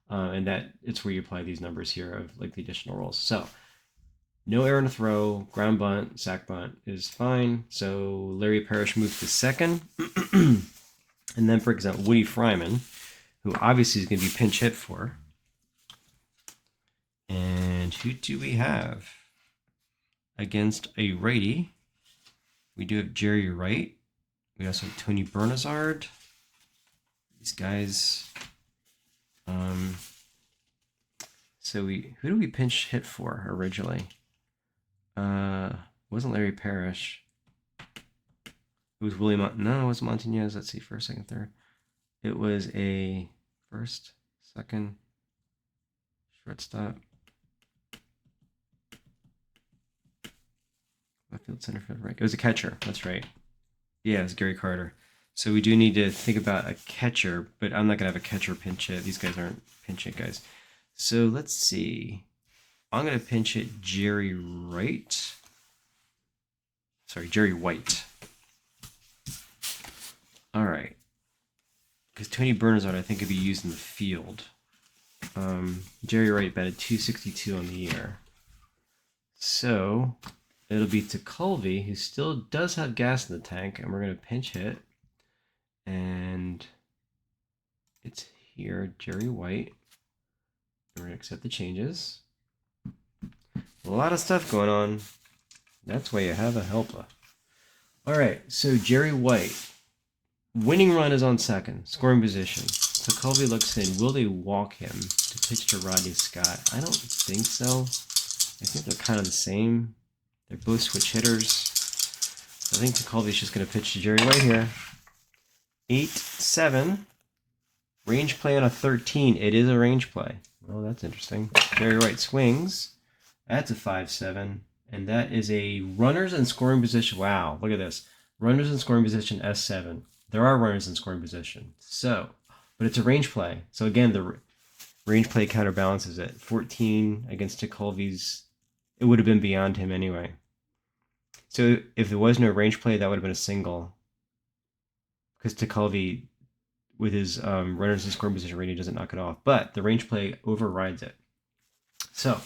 and that it's where you apply these numbers here of like the additional rolls. So, no error in a throw, ground bunt, sack bunt is fine. So Larry Parrish moves to second. And then, for example, Woody Fryman, who obviously is going to be pinch hit for. And who do we have? Against a righty, we do have Jerry Wright. We also have Tony Bernazard. These guys. So who do we pinch hit for originally? Wasn't Larry Parrish. It was Willie no, it was Montañez. Let's see, first, second, third. It was a first, second, shortstop. Left field, center field, right. It was a catcher. That's right. Yeah, it was Gary Carter. So we do need to think about a catcher, but I'm not going to have a catcher pinch hit. These guys aren't pinch hit guys. So let's see. I'm going to pinch hit Jerry Wright. Sorry, Jerry White. All right. Because Tony Bernazard, I think, could be used in the field. Jerry Wright batted .262 on the year. So it'll be to Colby, who still does have gas in the tank, and we're going to pinch hit. And it's here, Jerry White. We're going to accept the changes. A lot of stuff going on. That's why you have a helper. All right, so Jerry White. Winning run is on second, scoring position. So Colby looks in. Will they walk him to pitch to Rodney Scott? I don't think so. I think they're kind of the same. They're both switch hitters. I think Colby's just going to pitch to Jerry White here. 8-7. Range play on a 13. It is a range play. Oh, that's interesting. Jerry White swings. That's a 5-7. And that is a runners in scoring position. Wow, look at this. Runners in scoring position, S7. There are runners in scoring position. So, but it's a range play. So again, the range play counterbalances it. 14 against Colby's. It would have been beyond him anyway. So if there was no range play, that would have been a single. Because Tekulve, with his runners in scoring position rating, doesn't knock it off. But the range play overrides it. So,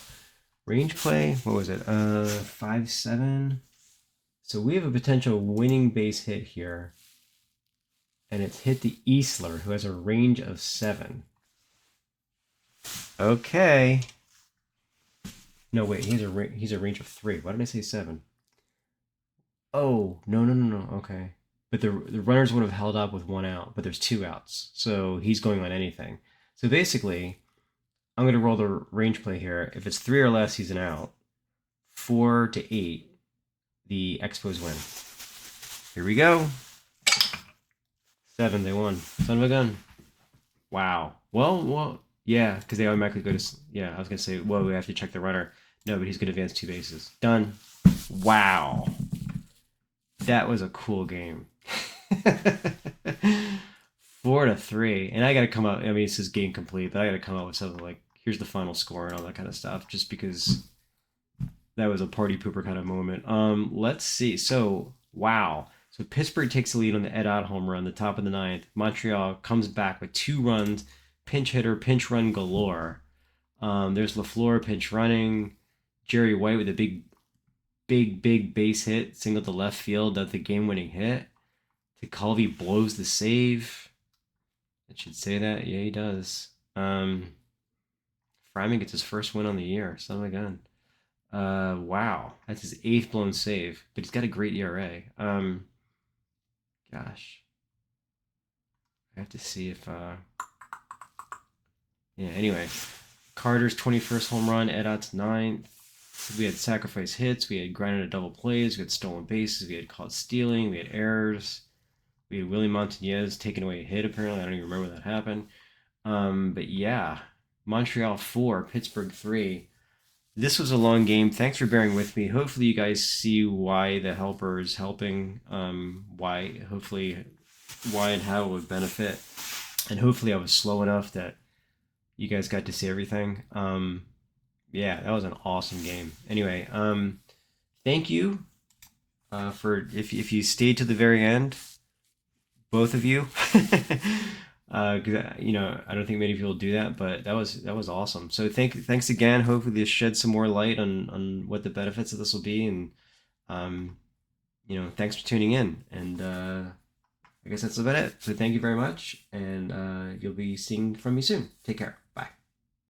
range play, what was it? 5-7. So we have a potential winning base hit here. And it's hit the Easler, who has a range of 7. Okay. No, wait, he's a range of 3. Why did I say 7? Oh, no. Okay. But the runners would have held up with 1 out, but there's 2 outs. So he's going on anything. So basically, I'm going to roll the range play here. If it's 3 or less, he's an out. 4 to 8, the Expos win. Here we go. 7, they won. Son of a gun. Wow. Well, yeah, because they automatically go to, yeah, I was going to say, well, we have to check the runner. No, but he's going to advance 2 bases. Done. Wow. That was a cool game. 4-3. And I got to come up, I mean, this is game complete, but I got to come up with something like, here's the final score and all that kind of stuff, just because that was a party pooper kind of moment. Let's see. So, wow. So Pittsburgh takes the lead on the Ed Ott home run, the top of the 9th. Montreal comes back with 2 runs, pinch hitter, pinch run galore. There's LaFleur pinch running, Jerry White with a big big base hit, single to left field, that the game-winning hit. Tekulve blows the save. It should say that. Yeah, he does. Fryman gets his first win on the year. Son of a gun. Wow, that's his 8th blown save, but he's got a great ERA. Gosh, I have to see if yeah. Anyway, Carter's 21st home run, Edot's 9th. We had sacrifice hits, we had grinded a double plays, we had stolen bases, we had caught stealing, we had errors. We had Willie Montañez taking away a hit, apparently. I don't even remember that happened. But yeah, Montreal 4, Pittsburgh 3. This was a long game. Thanks for bearing with me. Hopefully you guys see why the helper is helping, hopefully why and how it would benefit. And hopefully I was slow enough that you guys got to see everything. Yeah, that was an awesome game. Anyway, thank you for if you stayed to the very end, both of you. 'Cause, you know, I don't think many people do that, but that was awesome. So thanks again. Hopefully this sheds some more light on what the benefits of this will be, and you know, thanks for tuning in. And I guess that's about it. So thank you very much, and you'll be seeing from me soon. Take care. Bye.